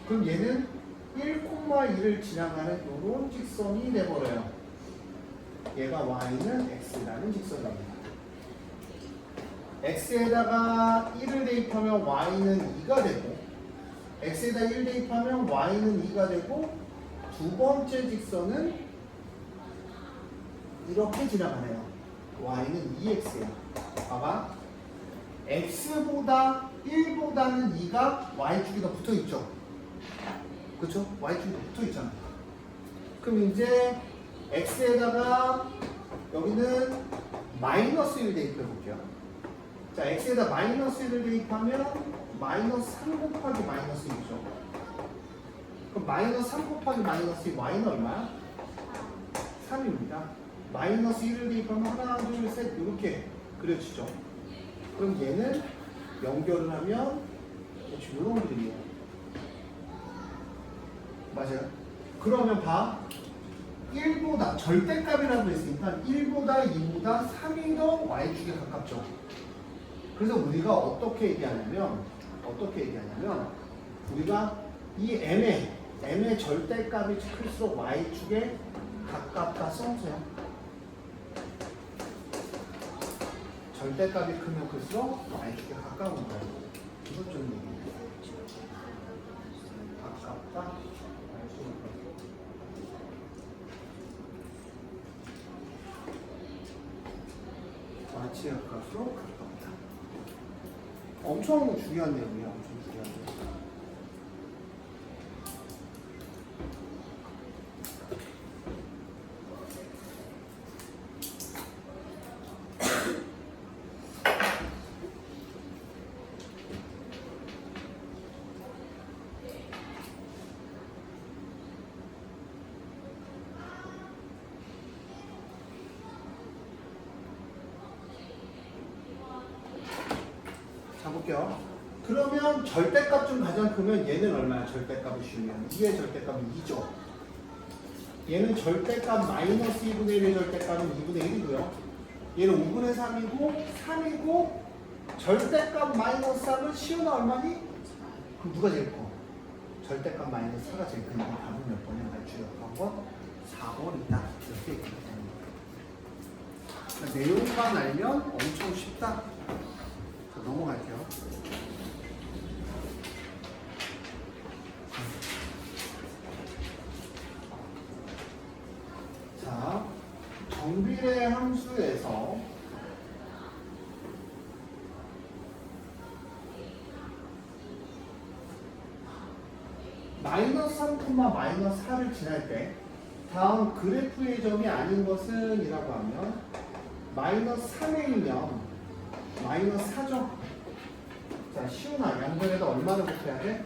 그럼 얘는 1,1을 지나가는 이런 직선이 돼버려요. 얘가 y는 x라는 직선입니다. x에다가 1을 대입하면 y는 2가 되고 x에다 1 대입하면 y는 2가 되고 두 번째 직선은 이렇게 지나가네요. y는 2x예요. 봐봐. x보다 1보다는 2가 y축이 더 붙어있죠. 그쵸? y축이 더 붙어있잖아. 그럼 이제 x에다가 여기는 마이너스 1 대입해 볼게요. 자, x에다 마이너스 1을 대입하면 마이너스 3 곱하기 마이너스 2죠. 그럼 마이너스 3 곱하기 마이너스 2 y는 얼마야? 3입니다. 마이너스 1을 대입하면 하나, 둘, 셋 이렇게 그려지죠. 그럼 얘는 연결을 하면 지금 이런 그림이에요. 맞아요. 그러면 봐. 1보다 절대값이라고 했으니까 1보다 2보다 3이 더 y축에 가깝죠. 그래서 우리가 어떻게 얘기하냐면 우리가 이 m의 절대값이 클수록 y축에 가깝다 써보세요. 절대값이 크면 클수록 y축에 가까운 거예요. 이것 좀 얘기해요. 가깝다 y축에 y축에 가까울수록 가깝다. 엄청 중요한 내용이에요. 엄청 중요한 내용. 볼게요. 그러면 절대값 중 가장 크면 얘는 얼마야? 절대값을 씌우면 2의 절대값은 2죠. 얘는 절대값 마이너스 2분의 1의 절대값은 2분의 1이고요. 얘는 5분의 3이고 3이고 절대값 마이너스 3은 씌우나 얼마니? 그럼 누가 제일 커? 절대값 마이너스 4가 제일 크니까 답은 몇 번이야? 맞추려고 한 번? 4번이다. 이렇게 얘기하는 거예요. 내용만 알면 엄청 쉽다. 넘어갈게요. 자, 정비례 함수에서 마이너스 3, 마이너스 4를 지날 때 다음 그래프의 점이 아닌 것은 이라고 하면 마이너스 3이면 마이너스 4죠. 자, 시훈아, 양변에다 얼마를 곱해야 돼?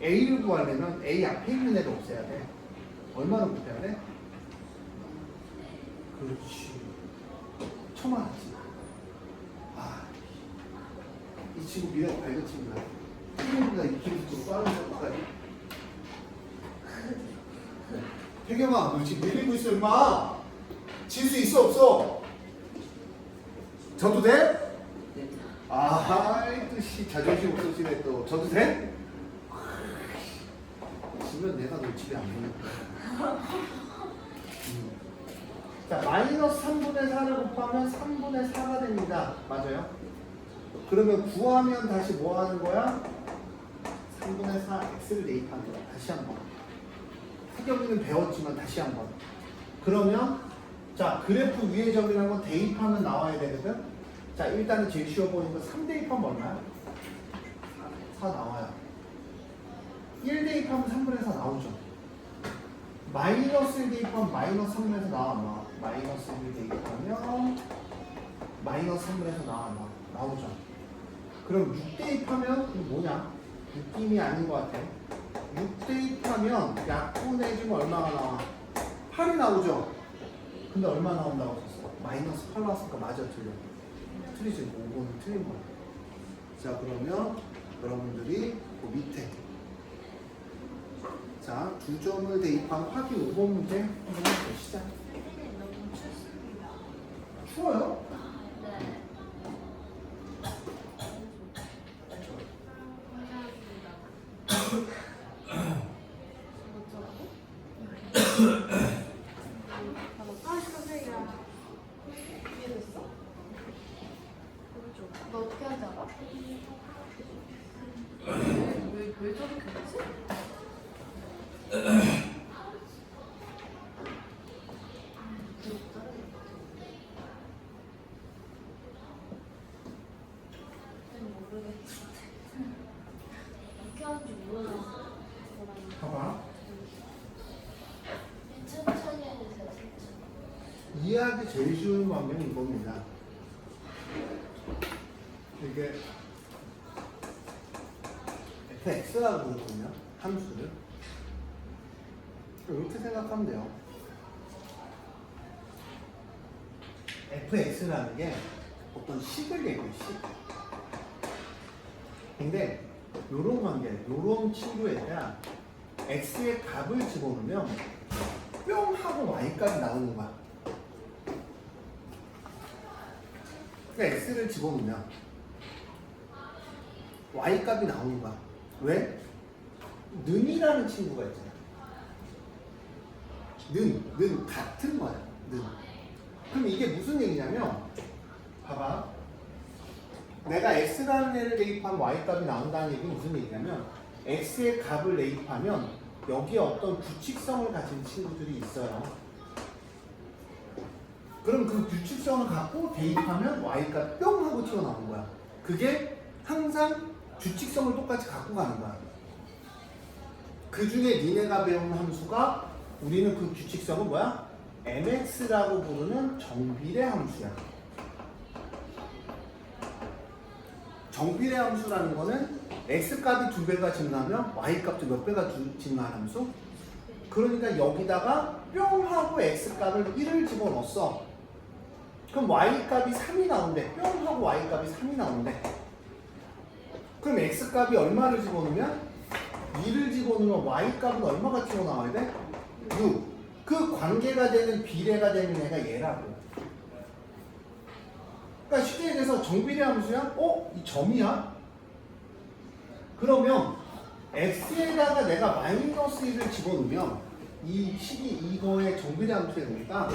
A를 구하려면 A 앞에 있는 애를 없애야 돼. 얼마를 곱해야 돼? 그렇지. 처만하지. 아, 이 친구 미래가 밝은 친구야. 태경이가 이 기술로 빠른 것까지. 태경아, 너 지금 밀리고 있어, 임마. 질 수 있어, 없어? 져도 돼? 네. 아이, 또 자존심 없어지네, 또. 져도 돼? 지면 내가 너 집에 안 보낼 거야. 자, 마이너스 3분의 4를 곱하면 3분의 4가 됩니다. 맞아요? 그러면 구하면 다시 뭐 하는 거야? 3분의 4 x를 대입한다. 다시 한번. 타격이는 배웠지만 다시 한번. 그러면 자 그래프 위의 점이라는 건 대입하면 나와야 되거든. 자 일단은 제일 쉬워 보이는 거 3 대입하면 얼마야? 4 나와요. 1 대입하면 3분의 4 나오죠. 마이너스 1 대입하면 마이너스 3분의 4 나와. 마이너스 1 대입하면 마이너스 3분의 4 나오죠. 그럼 6 대입하면 이거 뭐냐? 느낌이 아닌 것 같아. 6 대입하면 약분 해주면 얼마가 나와? 8이 나오죠? 근데 얼마 나온다고 했었어? 마이너스 8 나왔으니까 맞아, 틀려. 틀리지, 5번은 틀린 거야. 자, 그러면 여러분들이 그 밑에 자, 2점을 대입한 확인 5번 문제 한번 보시죠. 너무 춥습니다. 추워요? 네. 아, 깜짝이야. 이해됐어? 너 어떻게 하는지 알아? 왜 저렇게 되지? 모르겠지. 어떻게 하는지 모르겠어. 봐봐. 천천히 해주세요, 천천히. 이해하기 제일 쉬운 방법은 이겁니다. 이게 fx라고 부르거든요. 함수를. 이렇게 생각하면 돼요. fx라는 게 어떤 식을 얘기해요, 식. 근데 요런 관계, 요런 친구에다 x의 값을 집어넣으면 뿅 하고 y까지 나오는 거야. 그러니까 x를 집어넣으면 y값이 나오는 거야. 왜? 는이라는 친구가 있잖아. 는 같은 거야. 는. 그럼 이게 무슨 얘기냐면 봐봐. 내가 x라는 애를 대입하면 y값이 나온다는 얘기는 무슨 얘기냐면 x의 값을 대입하면 여기에 어떤 규칙성을 가진 친구들이 있어요. 그럼 그 규칙성을 갖고 대입하면 y값 뿅 하고 튀어나오는 거야. 그게 항상 규칙성을 똑같이 갖고 가는 거야. 그 중에 니네가 배운 함수가 우리는 그 규칙성은 뭐야? mx라고 부르는 정비례 함수야. 정비례 함수라는 거는 x값이 2배가 증가하면 y값도 몇 배가 증가하는 함수? 그러니까 여기다가 뿅 하고 x값을 1을 집어넣었어. 그럼 y값이 3이 나온대. 뿅 하고 y값이 3이 나온대. 그럼 x값이 얼마를 집어넣으면? 2를 집어넣으면 y값은 얼마가 튀어나와야 돼? 6. 그 관계가 되는 비례가 되는 애가 얘라고. 그러니까 쉽게 얘기해서 정비례 함수야? 이 점이야? 그러면 x에다가 내가 마이너스 1을 집어넣으면 이 식이 이거의 정비례 함수에 되니까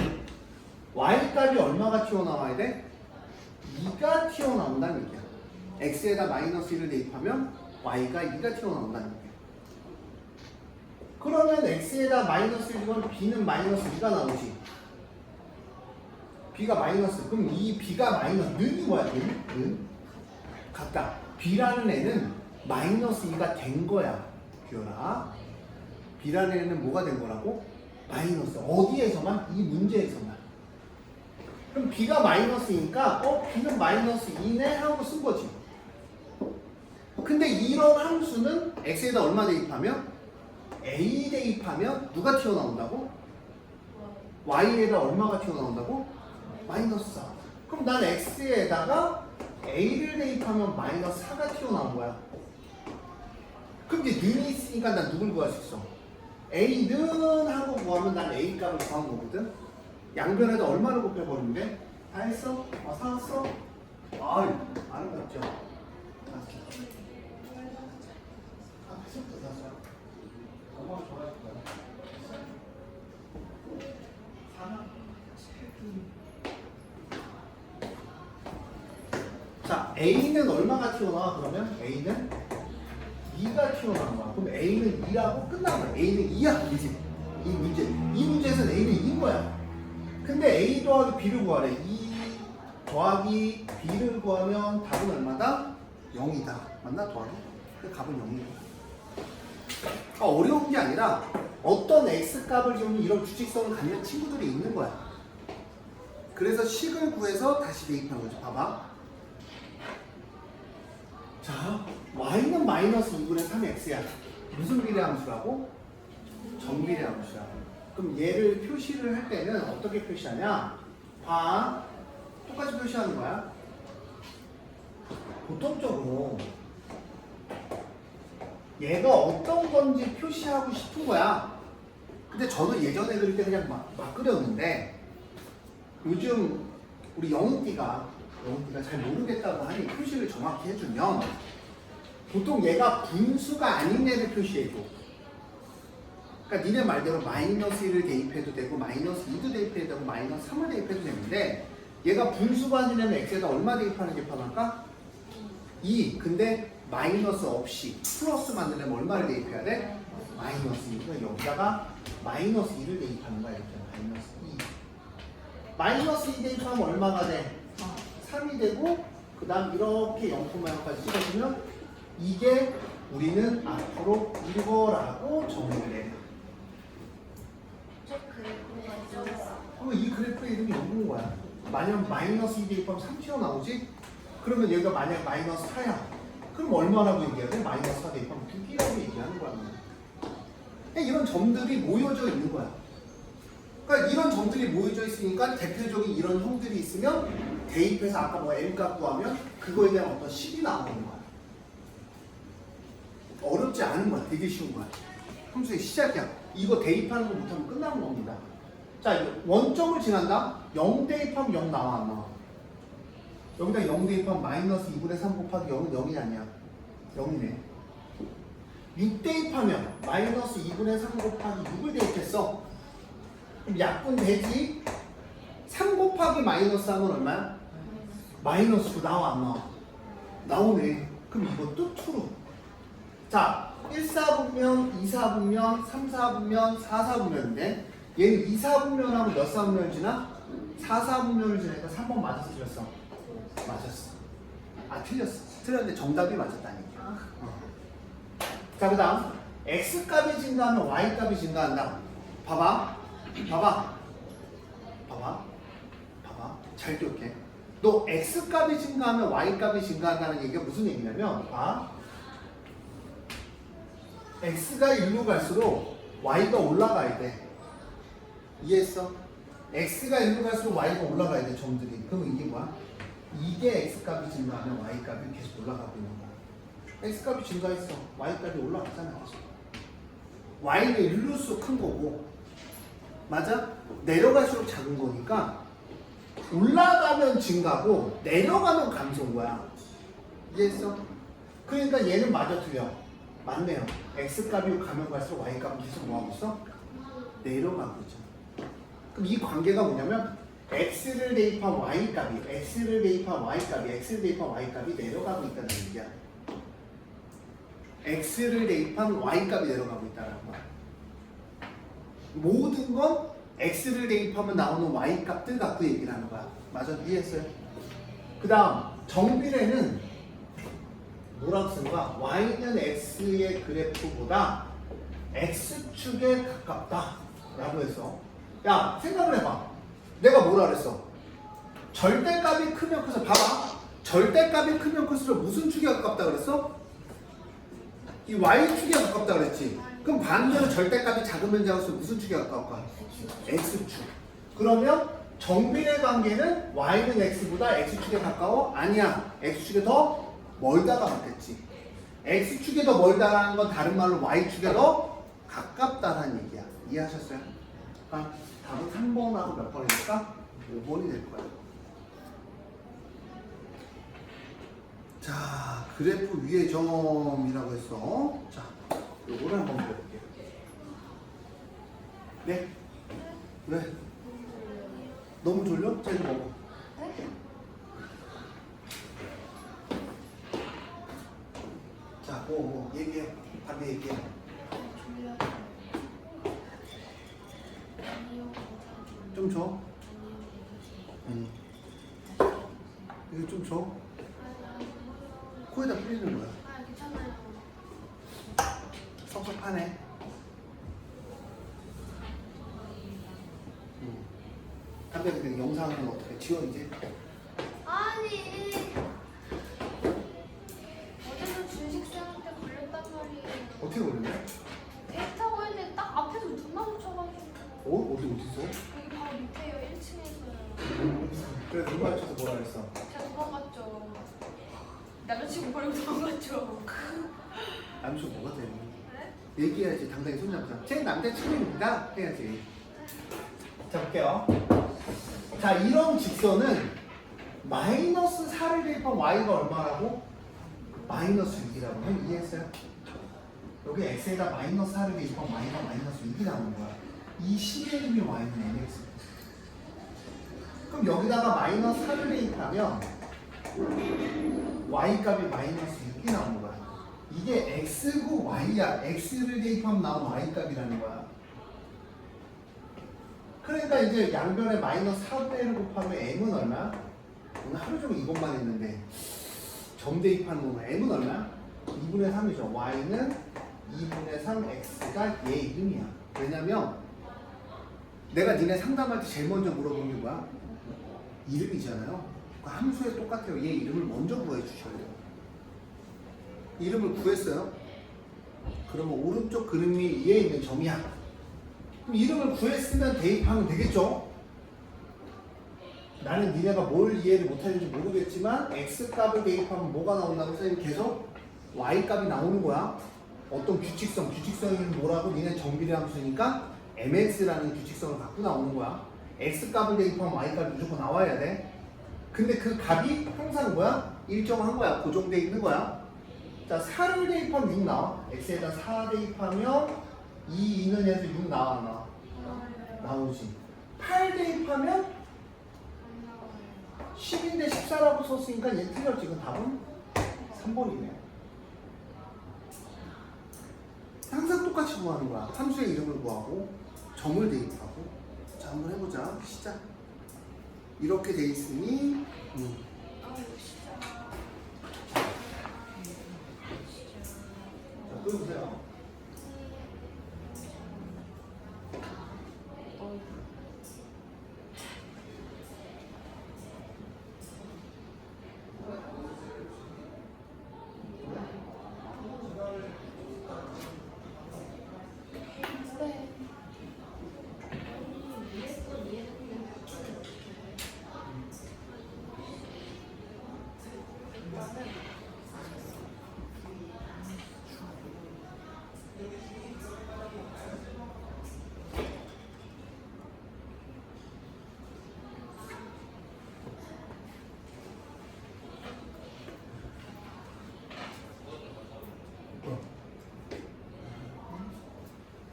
y값이 얼마가 튀어나와야 돼? 2가 튀어나온다는 얘기야. x에다 마이너스 1을 대입하면 y가 2가 튀어나온다는 얘기야. 그러면 x에다 마이너스 1이면 b는 마이너스 2가 나오지. b가 마이너스. 그럼 이 b가 마이너스. 는이 뭐야? 는? 같다. b라는 애는 마이너스 2가 된 거야. 기억나? b라는 애는 뭐가 된 거라고? 마이너스. 어디에서만? 이 문제에서만. 그럼 b가 마이너스니까 b는 마이너스 2네 하고 쓴 거지. 근데 이런 함수는 x에다 얼마 대입하면? a 대입하면 누가 튀어나온다고? y에다 얼마가 튀어나온다고? 마이너스 4. 그럼 난 x에다가 a를 대입하면 마이너스 4가 튀어나온 거야. 그럼 이제 는이 있으니까 난 누굴 구할 수 있어? a는 하고 구하면 난 a 값을 구한 거거든. 양변에다 얼마를 곱해버리면 돼? 다 했어? 사왔어? 아유, 아름답죠? 엄마가 좋아할 거야. 자, A는 얼마가 튀어나와? 그러면 A는 B가 튀어나온 거야. 그럼 A는 2라고 끝난 거야. A는 2야. 이지. 이 문제. 이 문제에서는 A는 2인 거야. 근데 A 더하기 B를 구하래. 2 더하기 B를 구하면 답은 얼마다? 0이다. 맞나? 더하기? 그 값은 0이다. 어려운 게 아니라 어떤 X값을 좀 이런 규칙성을 갖는 친구들이 있는 거야. 그래서 식을 구해서 다시 대입하는 거죠. 봐봐. 자, y는 마이너스 2분의 3x야. 무슨 비례함수라고? 정비례함수야. 그럼 얘를 표시를 할 때는 어떻게 표시하냐? 봐. 똑같이 표시하는 거야. 보통적으로 얘가 어떤 건지 표시하고 싶은 거야. 근데 저도 예전에 그릴 때 그냥 막 그렸는데 요즘 우리 영웅띠가 잘 모르겠다고 하니 표시를 정확히 해주면 보통 얘가 분수가 아닌 애를 표시해줘. 그러니까 니네 말대로 마이너스 1을 대입해도 되고 마이너스 2도 대입해도 되고 마이너스 3을 대입해도 되는데 얘가 분수가 아닌 애는 x에다 얼마 대입하는 게 편할까? 2. 근데 마이너스 없이 플러스 만들려면 얼마를 대입해야 돼? 마이너스 2. 그러니까 여기다가 마이너스 2를 대입하는 거야. 이렇게 마이너스 2. 마이너스 2 대입하면 얼마가 돼? 3이 되고 그 다음 이렇게 0,0까지 찍어주면 이게 우리는 앞으로 이거라고 정의를 해. 그럼 이 그래프의 이름이 여기인 거야. 만약 마이너스 2 대입하면 3 튀어나오지? 그러면 얘가 만약 마이너스 4야. 그럼 얼마라고 얘기해야 돼? 마이너스 4 대입하면 2끼라고 얘기하는 거야. 이런 점들이 모여져 있는 거야. 그러니까 이런 점들이 모여져 있으니까 대표적인 이런 형들이 있으면 대입해서 아까 뭐 m값 구하면 그거에 대한 어떤 식이 나오는 거야. 어렵지 않은 거야. 되게 쉬운 거야. 함수의 시작이야. 이거 대입하는 거 못하면 끝나는 겁니다. 자, 원점을 지난다? 0 대입하면 0 나와 안 나와? 여기다 0 대입하면 마이너스 2분의 3 곱하기 0은 0이 아니야. 0이네. 6 대입하면 마이너스 2분의 3 곱하기 6을 대입했어. 그럼 약분 되지? 3 곱하기 마이너스 3은 얼마야? 마이너스 9 나와 안 나와? 나오네. 그럼 이것도 true. 자, 1사분면, 2사분면, 3사분면, 4사분면인데 얘는 2사분면하고 몇 사분면을 지나? 4사분면을 지나니까 3번 맞았어, 틀렸어? 맞았어. 아, 틀렸어. 틀렸는데 정답이 맞았다니까. 자, 그 다음 x값이 증가하면 y값이 증가한다. 봐봐. 잘 기억해. 너 x값이 증가하면 y값이 증가한다는 얘기가 무슨 얘기냐면 봐. x가 1로 갈수록 y가 올라가야 돼. 이해했어? x가 1로 갈수록 y가 올라가야 돼, 점들이. 그럼 이게 뭐야? 이게 x값이 증가하면 y값이 계속 올라가고 있는 거야. x값이 증가했어. y값이 올라가잖아. y는 1로수록 큰 거고, 맞아? 내려갈수록 작은 거니까 올라가면 증가고 내려가면 감소인 거야. 이해했어? 그러니까 얘는 마저 틀려. 맞네요. x값이 가면 갈수록 y값은 계속 뭐하고 있어? 내려가고 있잖아. 그럼 이 관계가 뭐냐면 x를 대입한 y값이 x를 대입한 y값이 내려가고 있다는 얘기야. x를 대입한 y값이 내려가고 있다는 거야. 모든 건 x를 대입하면 나오는 y값들 갖고 얘기를 하는 거야. 맞아? 이해했어요? 그 다음 정비례는 뭐라고 쓴 거야? y는 x의 그래프보다 x축에 가깝다 라고 해서 야, 생각을 해봐. 내가 뭐라 그랬어? 절대값이 크면 커서 봐봐. 절대값이 크면 클수록 무슨 축에 가깝다 그랬어? 이 y축에 가깝다 그랬지. 그럼 반대로 절대값이 작으면 작을수록 무슨 축에 가까울까? x축. 그러면 정비례 관계는 y는 x보다 x축에 가까워? 아니야. x축에 더 멀다가 맞겠지. x축에 더 멀다라는 건 다른 말로 y축에 더 가깝다는 얘기야. 이해하셨어요? 그러니까 답은 3번하고 몇 번일까? 5번이 될 거야. 자, 그래프 위의 점이라고 했어. 자, 요거를 한번 보여볼게요. 네? 왜? 너무 졸려? 자, 이거 먹어. 자, 뭐, 얘기해. 답이 얘기해. 좀 줘. 아니. 이거 좀 줘. 코에다 뿌리는 거야. 아 괜찮아요. 섭섭하네. 담배 근데 영상은 어떻게 지워 이제? 아니 어제도 주식생한테 걸렸단 말이에요. 어떻게 걸렸냐? 데이트하고 했는데 딱 앞에서 존나 붙여가지고 어디서? 여기 바로 밑에요 1층에서요. 그래 눈 맞춰서 뭐라 그랬어? 제가 도망갔죠. 남자친구 버리고 도망갔죠. 남친 뭐가 돼? 네? 얘기해야지 당당히 손잡자. 제 남자친구입니다. 해야지. 자 볼게요. 자 이런 직선은 마이너스 4를 대입한 y가 얼마라고? 마이너스 6이라고. 형 이해했어요? 여기 x에다 마이너스 4를 대입한 y가 마이너스 6이 나오는 거야. 이 식의 이름이 y는 mx. 그럼 여기다가 마이너스 4를 대입하면 y 값이 마이너스 6이 나오는 거야. 이게 x고 y야. x를 대입하면 나온 y 값이라는 거야. 그러니까 이제 양변에 마이너스 4분의 1을 곱하면 m은 얼마? 오늘 하루 종일 이것만 했는데 점 대입하는 거면 m은 얼마? 2분의 3이죠. y는 2분의 3 x가 얘 이름이야. 왜냐면 내가 니네 상담할 때 제일 먼저 물어보는 게 뭐야? 이름이잖아요. 그 함수에 똑같아요. 얘 이름을 먼저 구해 주셔야 돼요. 이름을 구했어요? 그러면 오른쪽 그림이 얘에 있는 점이야. 그럼 이름을 구했으면 대입하면 되겠죠? 나는 니네가 뭘 이해를 못하는지 모르겠지만 x값을 대입하면 뭐가 나온다고 선생님이 계속 y값이 나오는 거야. 어떤 규칙성이 뭐라고? 니네 정비례 함수니까 mx라는 규칙성을 갖고 나오는 거야. x값을 대입하면 y값이 무조건 나와야 돼. 근데 그 값이 항상 뭐야? 일정한 거야. 고정돼 있는 거야. 자, 4를 대입하면 6 나와. x에다 4 대입하면 2, 2는 해서 6 나와, 안 나와? 나오지. 8 대입하면 10인데 14라고 썼으니까 얘 틀렸지. 이건 답은 3번이네. 항상 똑같이 구하는 거야. 함수의 이름을 구하고 점을 대입하고. 자, 한번 해보자. 시작. 이렇게 돼 있으니 자, 끊으세요.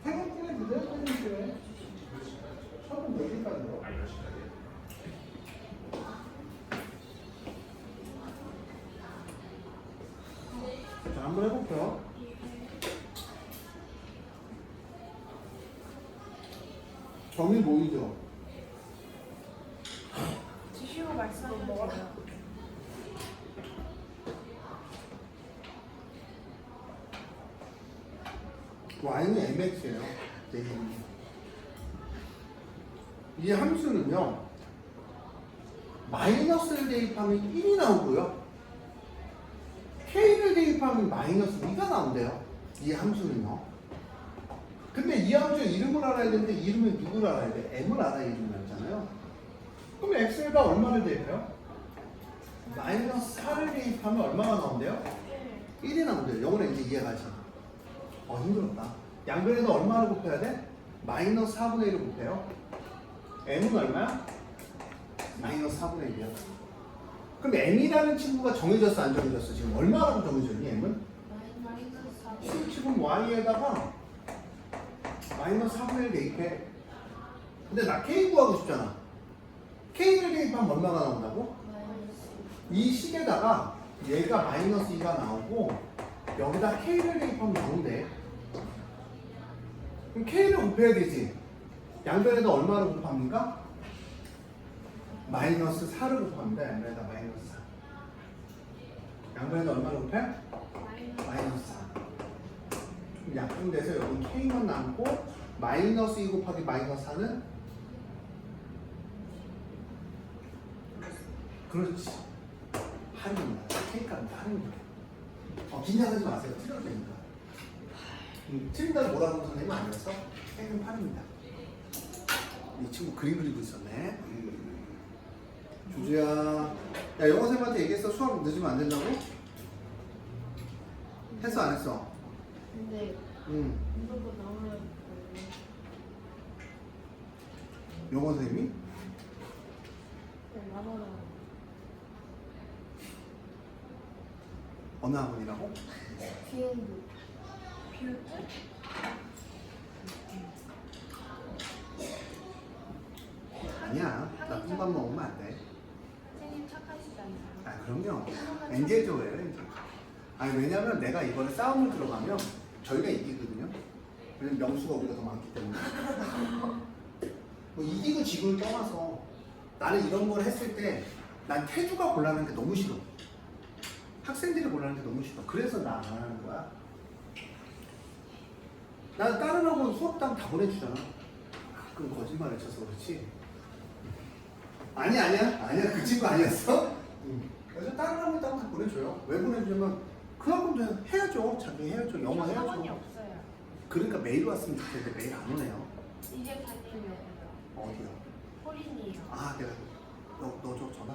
생각보다 그대로 되는데 처음 여기까지로. 자, 한번 해볼게요. 점이 보이죠? 지시로 말씀해주세요. y는 mx예요. 이 함수는요, 마이너스를 대입하면 1이 나오고요, k를 대입하면 마이너스 2가 나온대요. 이 함수는요. 근데 이 함수의 이름을 알아야 되는데 이름은 누구를 알아야 돼? m을 알아야 이름을 알잖아요. 그럼 x가 얼마를 대입해요? 마이너스 4를 대입하면 얼마가 나온대요? 1이 나온대요. 영어는 이제 이해가지. 힘들었다. 양변에다 얼마를 곱해야 돼? 마이너스 4분의 1을 곱해요. m은 얼마야? 마이너스 4분의 1이야. 그럼 m이라는 친구가 정해졌어, 안 정해졌어? 지금 얼마라고 정해졌니, m은? 지금 y에다가 마이너스 4분의 1 대입해. 근데 나 k 구하고 싶잖아. k를 대입하면 얼마가 나온다고? 이 식에다가 얘가 마이너스 2가 나오고 여기다 K를 대입하면 나온대. 그럼 K를 곱해야 되지. 양변에다 얼마를 곱합니까? 마이너스 4를 곱합니다. 양변에다 마이너스 4. 양변에다 얼마를 곱해? 마이너스 4. 그럼 약분돼서 여기 K만 남고 마이너스 2 곱하기 마이너스 4는? 그렇지. 할인입니다. K값입니다. 할인입니다. 긴장하지 마세요. 틀려도 되니까. 틀린다고 뭐라고 하는 선생님은 아니어서 K는 8입니다. 이 친구 그림 그리고 있었네. 주주야, 야 영어 선생님한테 얘기했어? 수업 늦으면 안 된다고? 했어 안 했어? 근데 무조건 나오면 영어 선생님이? 나눠라. 어느 학원이라고? 비행기. 아니야. 나쁜 밥 먹으면 안 돼. 선생님 착하시잖아요. 아 그럼요. 엔젤조예요 엔젤. 아니 왜냐면 내가 이번에 싸움을 들어가면 저희가 이기거든요. 왜냐면 명수가 우리가 더 많기 때문에. 뭐 이기고 지고를 떠나서 나는 이런 걸 했을 때 난 태주가 곤란한 게 너무 싫어. 학생들이 곤란한 게 너무 싫어. 그래서 나 안 하는 거야. 난 다른 학원 수업당 다 보내주잖아. 그럼 거짓말을 쳐서 그렇지. 아니야 그 친구 아니었어. 그래서 다른 학원 다 보내줘요. 왜 보내주냐면 그 학원도 해야죠. 자기 해야죠. 영어 학원이 해야죠. 없어요. 그러니까 매일 왔으면 좋겠는데 매일 안 오네요. 이제 다니면 어디요? 홀인이에요. 아 내가 너 줘 전화.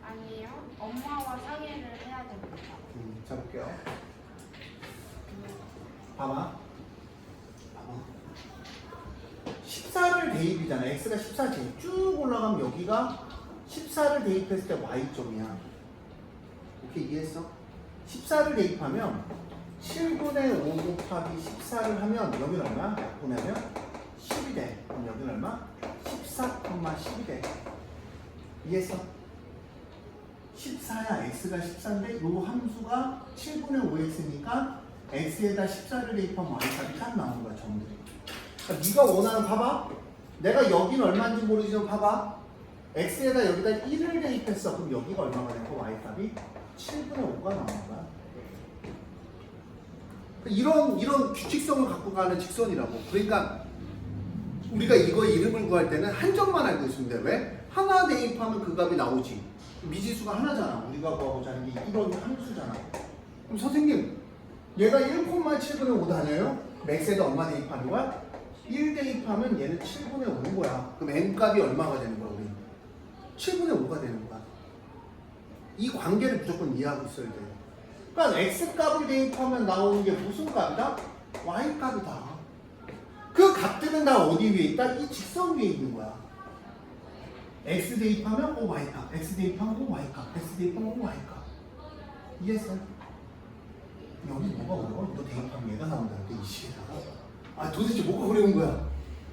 아니에요. 엄마와 상의를 해야 됩니다. 자 볼게요. 봐봐. 14를 대입이잖아. x가 14지. 쭉 올라가면 여기가 14를 대입했을 때 y점이야. 오케이 이해했어? 14를 대입하면 7분의 5 곱하기 14를 하면 여기는 얼마? 약분하면 10이 돼. 그럼 여기는 얼마? 14,10이 돼. 이해했어? 14야. x가 14인데 요 함수가 7분의 5x니까 x에다 14를 대입하면 y값이 딱 나오는 거야. 점들이. 그러니까 네가 원하는 봐봐. 내가 여기는 얼마인지 모르지만 봐봐. x에다 여기다 1을 대입했어. 그럼 여기가 얼마가 되고 y값이 7분의 5가 나오는 거야. 이런 규칙성을 갖고 가는 직선이라고. 그러니까 우리가 이거 이름을 구할 때는 한 점만 알고 있으면 돼. 왜? 하나 대입하면 그 값이 나오지. 미지수가 하나잖아. 우리가 구하고자 하는 게 이런 함수잖아. 그럼 선생님 얘가 1,7분의 5 다녀요? x에다 얼마 대입하는 거야? 1 대입하면 얘는 7분의 5인 거야. 그럼 n값이 얼마가 되는 거야 우리? 7분의 5가 되는 거야. 이 관계를 무조건 이해하고 있어야 돼. 그러니까 x값을 대입하면 나오는 게 무슨 값이다? y값이다. 그 값들은 다 어디 위에 있다? 이 직선 위에 있는 거야. x 대입하면 O y값, x 대입하면 O y값, x 대입하면 O y값. 이해했어? 여기 뭐가 어려워? 이거 대입하면 얘가 나온다는데 이 식에다가. 아 도대체 뭐가 어려운 거야?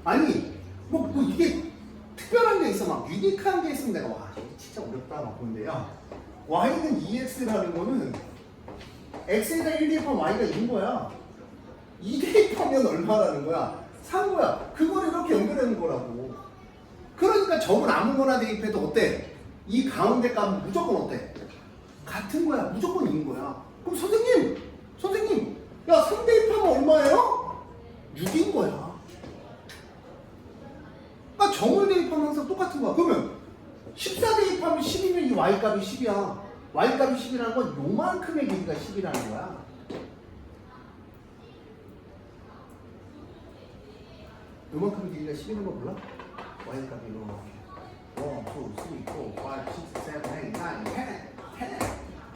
아니 뭐 이게 특별한 게 있어. 막 유니크한 게 있으면 내가 와 이게 진짜 어렵다 막 보는데요. y는 2x라는 거는 x에다 1 대입하면 y가 2인 거야. 2 대입하면 얼마라는 거야? 3거야. 그걸 이렇게 연결하는 거라고. 그러니까 점을 아무거나 대입해도 어때? 이 가운데 값은 무조건 어때? 같은 거야. 무조건 2인 거야. 그럼 선생님 야 3 대입하면 얼마예요? 6인 거야. 그러니까 점을 대입하면 항상 똑같은 거야. 그러면 14 대입하면 10이면 이 y값이 10이야. y값이 10이라는 건 요만큼의 길이가 10이라는 거야. 요만큼의 길이가 10이라는 거 몰라? y값이 이렇게 1, 2, 3, 4, 5, 6, 7, 8, 9, 10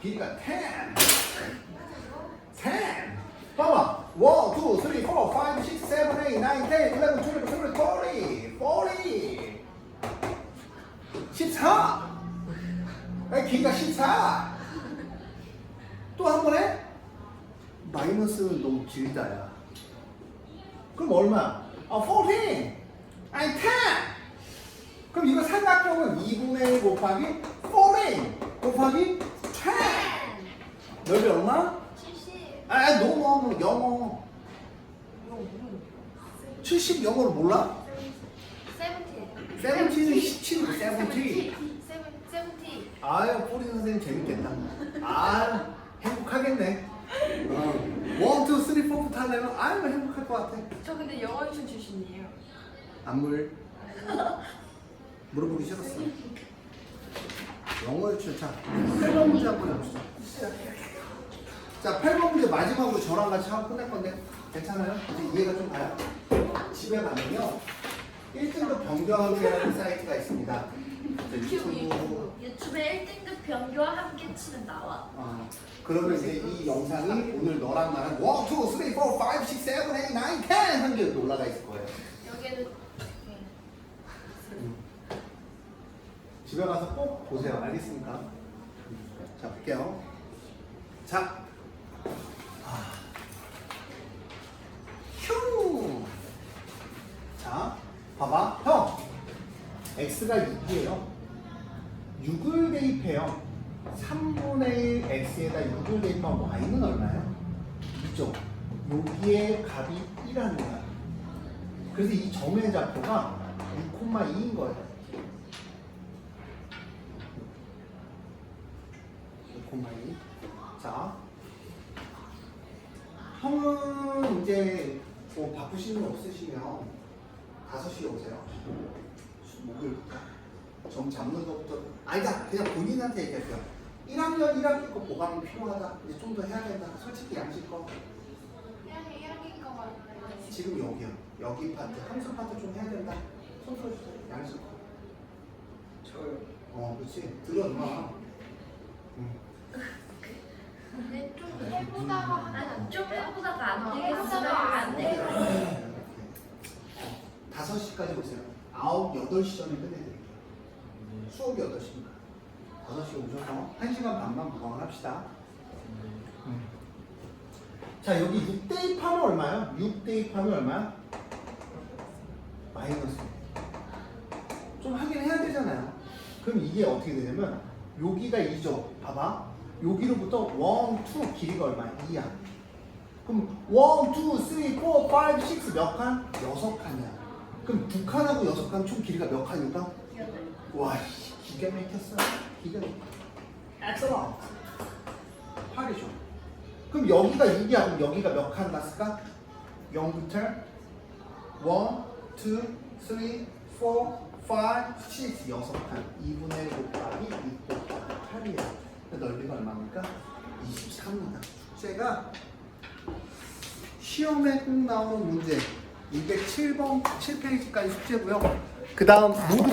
길이가 10 봐봐 1, 2, 3, 4, 5, 6, 7, 8, 9, 10, 11, 12, 13, 40 14 길이가 14 또 한 번 해? 마이너스는 너무 길다야. 그럼 얼마? 14 아니 10 그럼 이거 삼각형은 2분의 1 곱하기 14 곱하기 10 넓이 얼마? 70. 너무 영어. 70 영어를 몰라? 17은 17이고 17. 세븐티. 아유, 꼬리 선생님 재밌겠다. 아유, 행복하겠네. 1, 2, 3, 4부터 하려면 아유, 행복할 것 같아. 저 근데 영어 유치원 출신이에요. 안물 물어보기 싫었어. 영어 유치원. 자, 8번 문제 한번 해보시죠. 자, 8번 문제 마지막으로 저랑 같이 하고 끝낼 건데 괜찮아요? 이제 이해가 좀 가요? 집에 가면요 1등급 변경이라는 사이트가 있습니다. 유튜브에 1등급 변교와 함께 치면 나와. 그러면 이제 이 영상이 오늘 너랑 나랑 1, 2, 3, 4, 5, 6, 7, 8, 9, 10 한 개 올라가 있을 거예요. 여기에는 집에 가서 꼭 보세요. 알겠습니까? 자, 볼게요. 자, 휴. 자, 봐봐, 형. x가 6이에요. 6을 대입해요. 3분의 1 x에다 6을 대입하면 y는 얼마예요? 2죠. 여기에 값이 1하는 거야. 그래서 이 점의 좌표가 6,2인 거예요. 6,2. 자, 형은 이제 뭐 바쁘신 일 없으시면 5시에 오세요. 목요일부터. 점 잡는 것부터. 아니다. 그냥 본인한테 얘기하세요. 1학년 1학기 거 보강이 필요하다. 이제 좀 더 해야 된다. 솔직히 양식거. 1학기 거가 지금 여기요. 여기 파트, 함수 파트 좀 해야 된다. 손 써주세요. 양식거. 저요. 그렇지. 들어 임마. 근데 좀 해보다가 아니, 좀 해보다가 안 되겠으면 해보다가 안 되겠다. 5시까지 오세요. 9, 8시 전에 끝내드릴게요. 수업이 8시니까. 5시에 오셔서 1시간 반만 보강을 합시다. 자, 여기 6 대입하면 얼마요? 6 대입하면 얼마야? 마이너스. 좀 하긴 해야 되잖아요. 그럼 이게 어떻게 되냐면 여기가 2죠. 봐봐. 여기로부터 1, 2 길이가 얼마야? 2야. 그럼 1, 2, 3, 4, 5, 6 몇 칸? 6칸이야. 그럼 2칸하고 6칸 총 길이가 몇 칸일까? 와, 기가 막혔어. 기가 막혀. 엑셀런트. 8이죠. 그럼 여기가 6이야. 그럼 여기가 몇 칸 났을까? 0부터 1, 2, 3, 4, 5, 6, 6칸. 2분의 1 곱하기 6 곱하기 8이에요. 넓이가 얼마입니까? 23입니다. 숙제가 시험에 꼭 나오는 문제 207번 7페이지까지 숙제고요. 그 다음 모두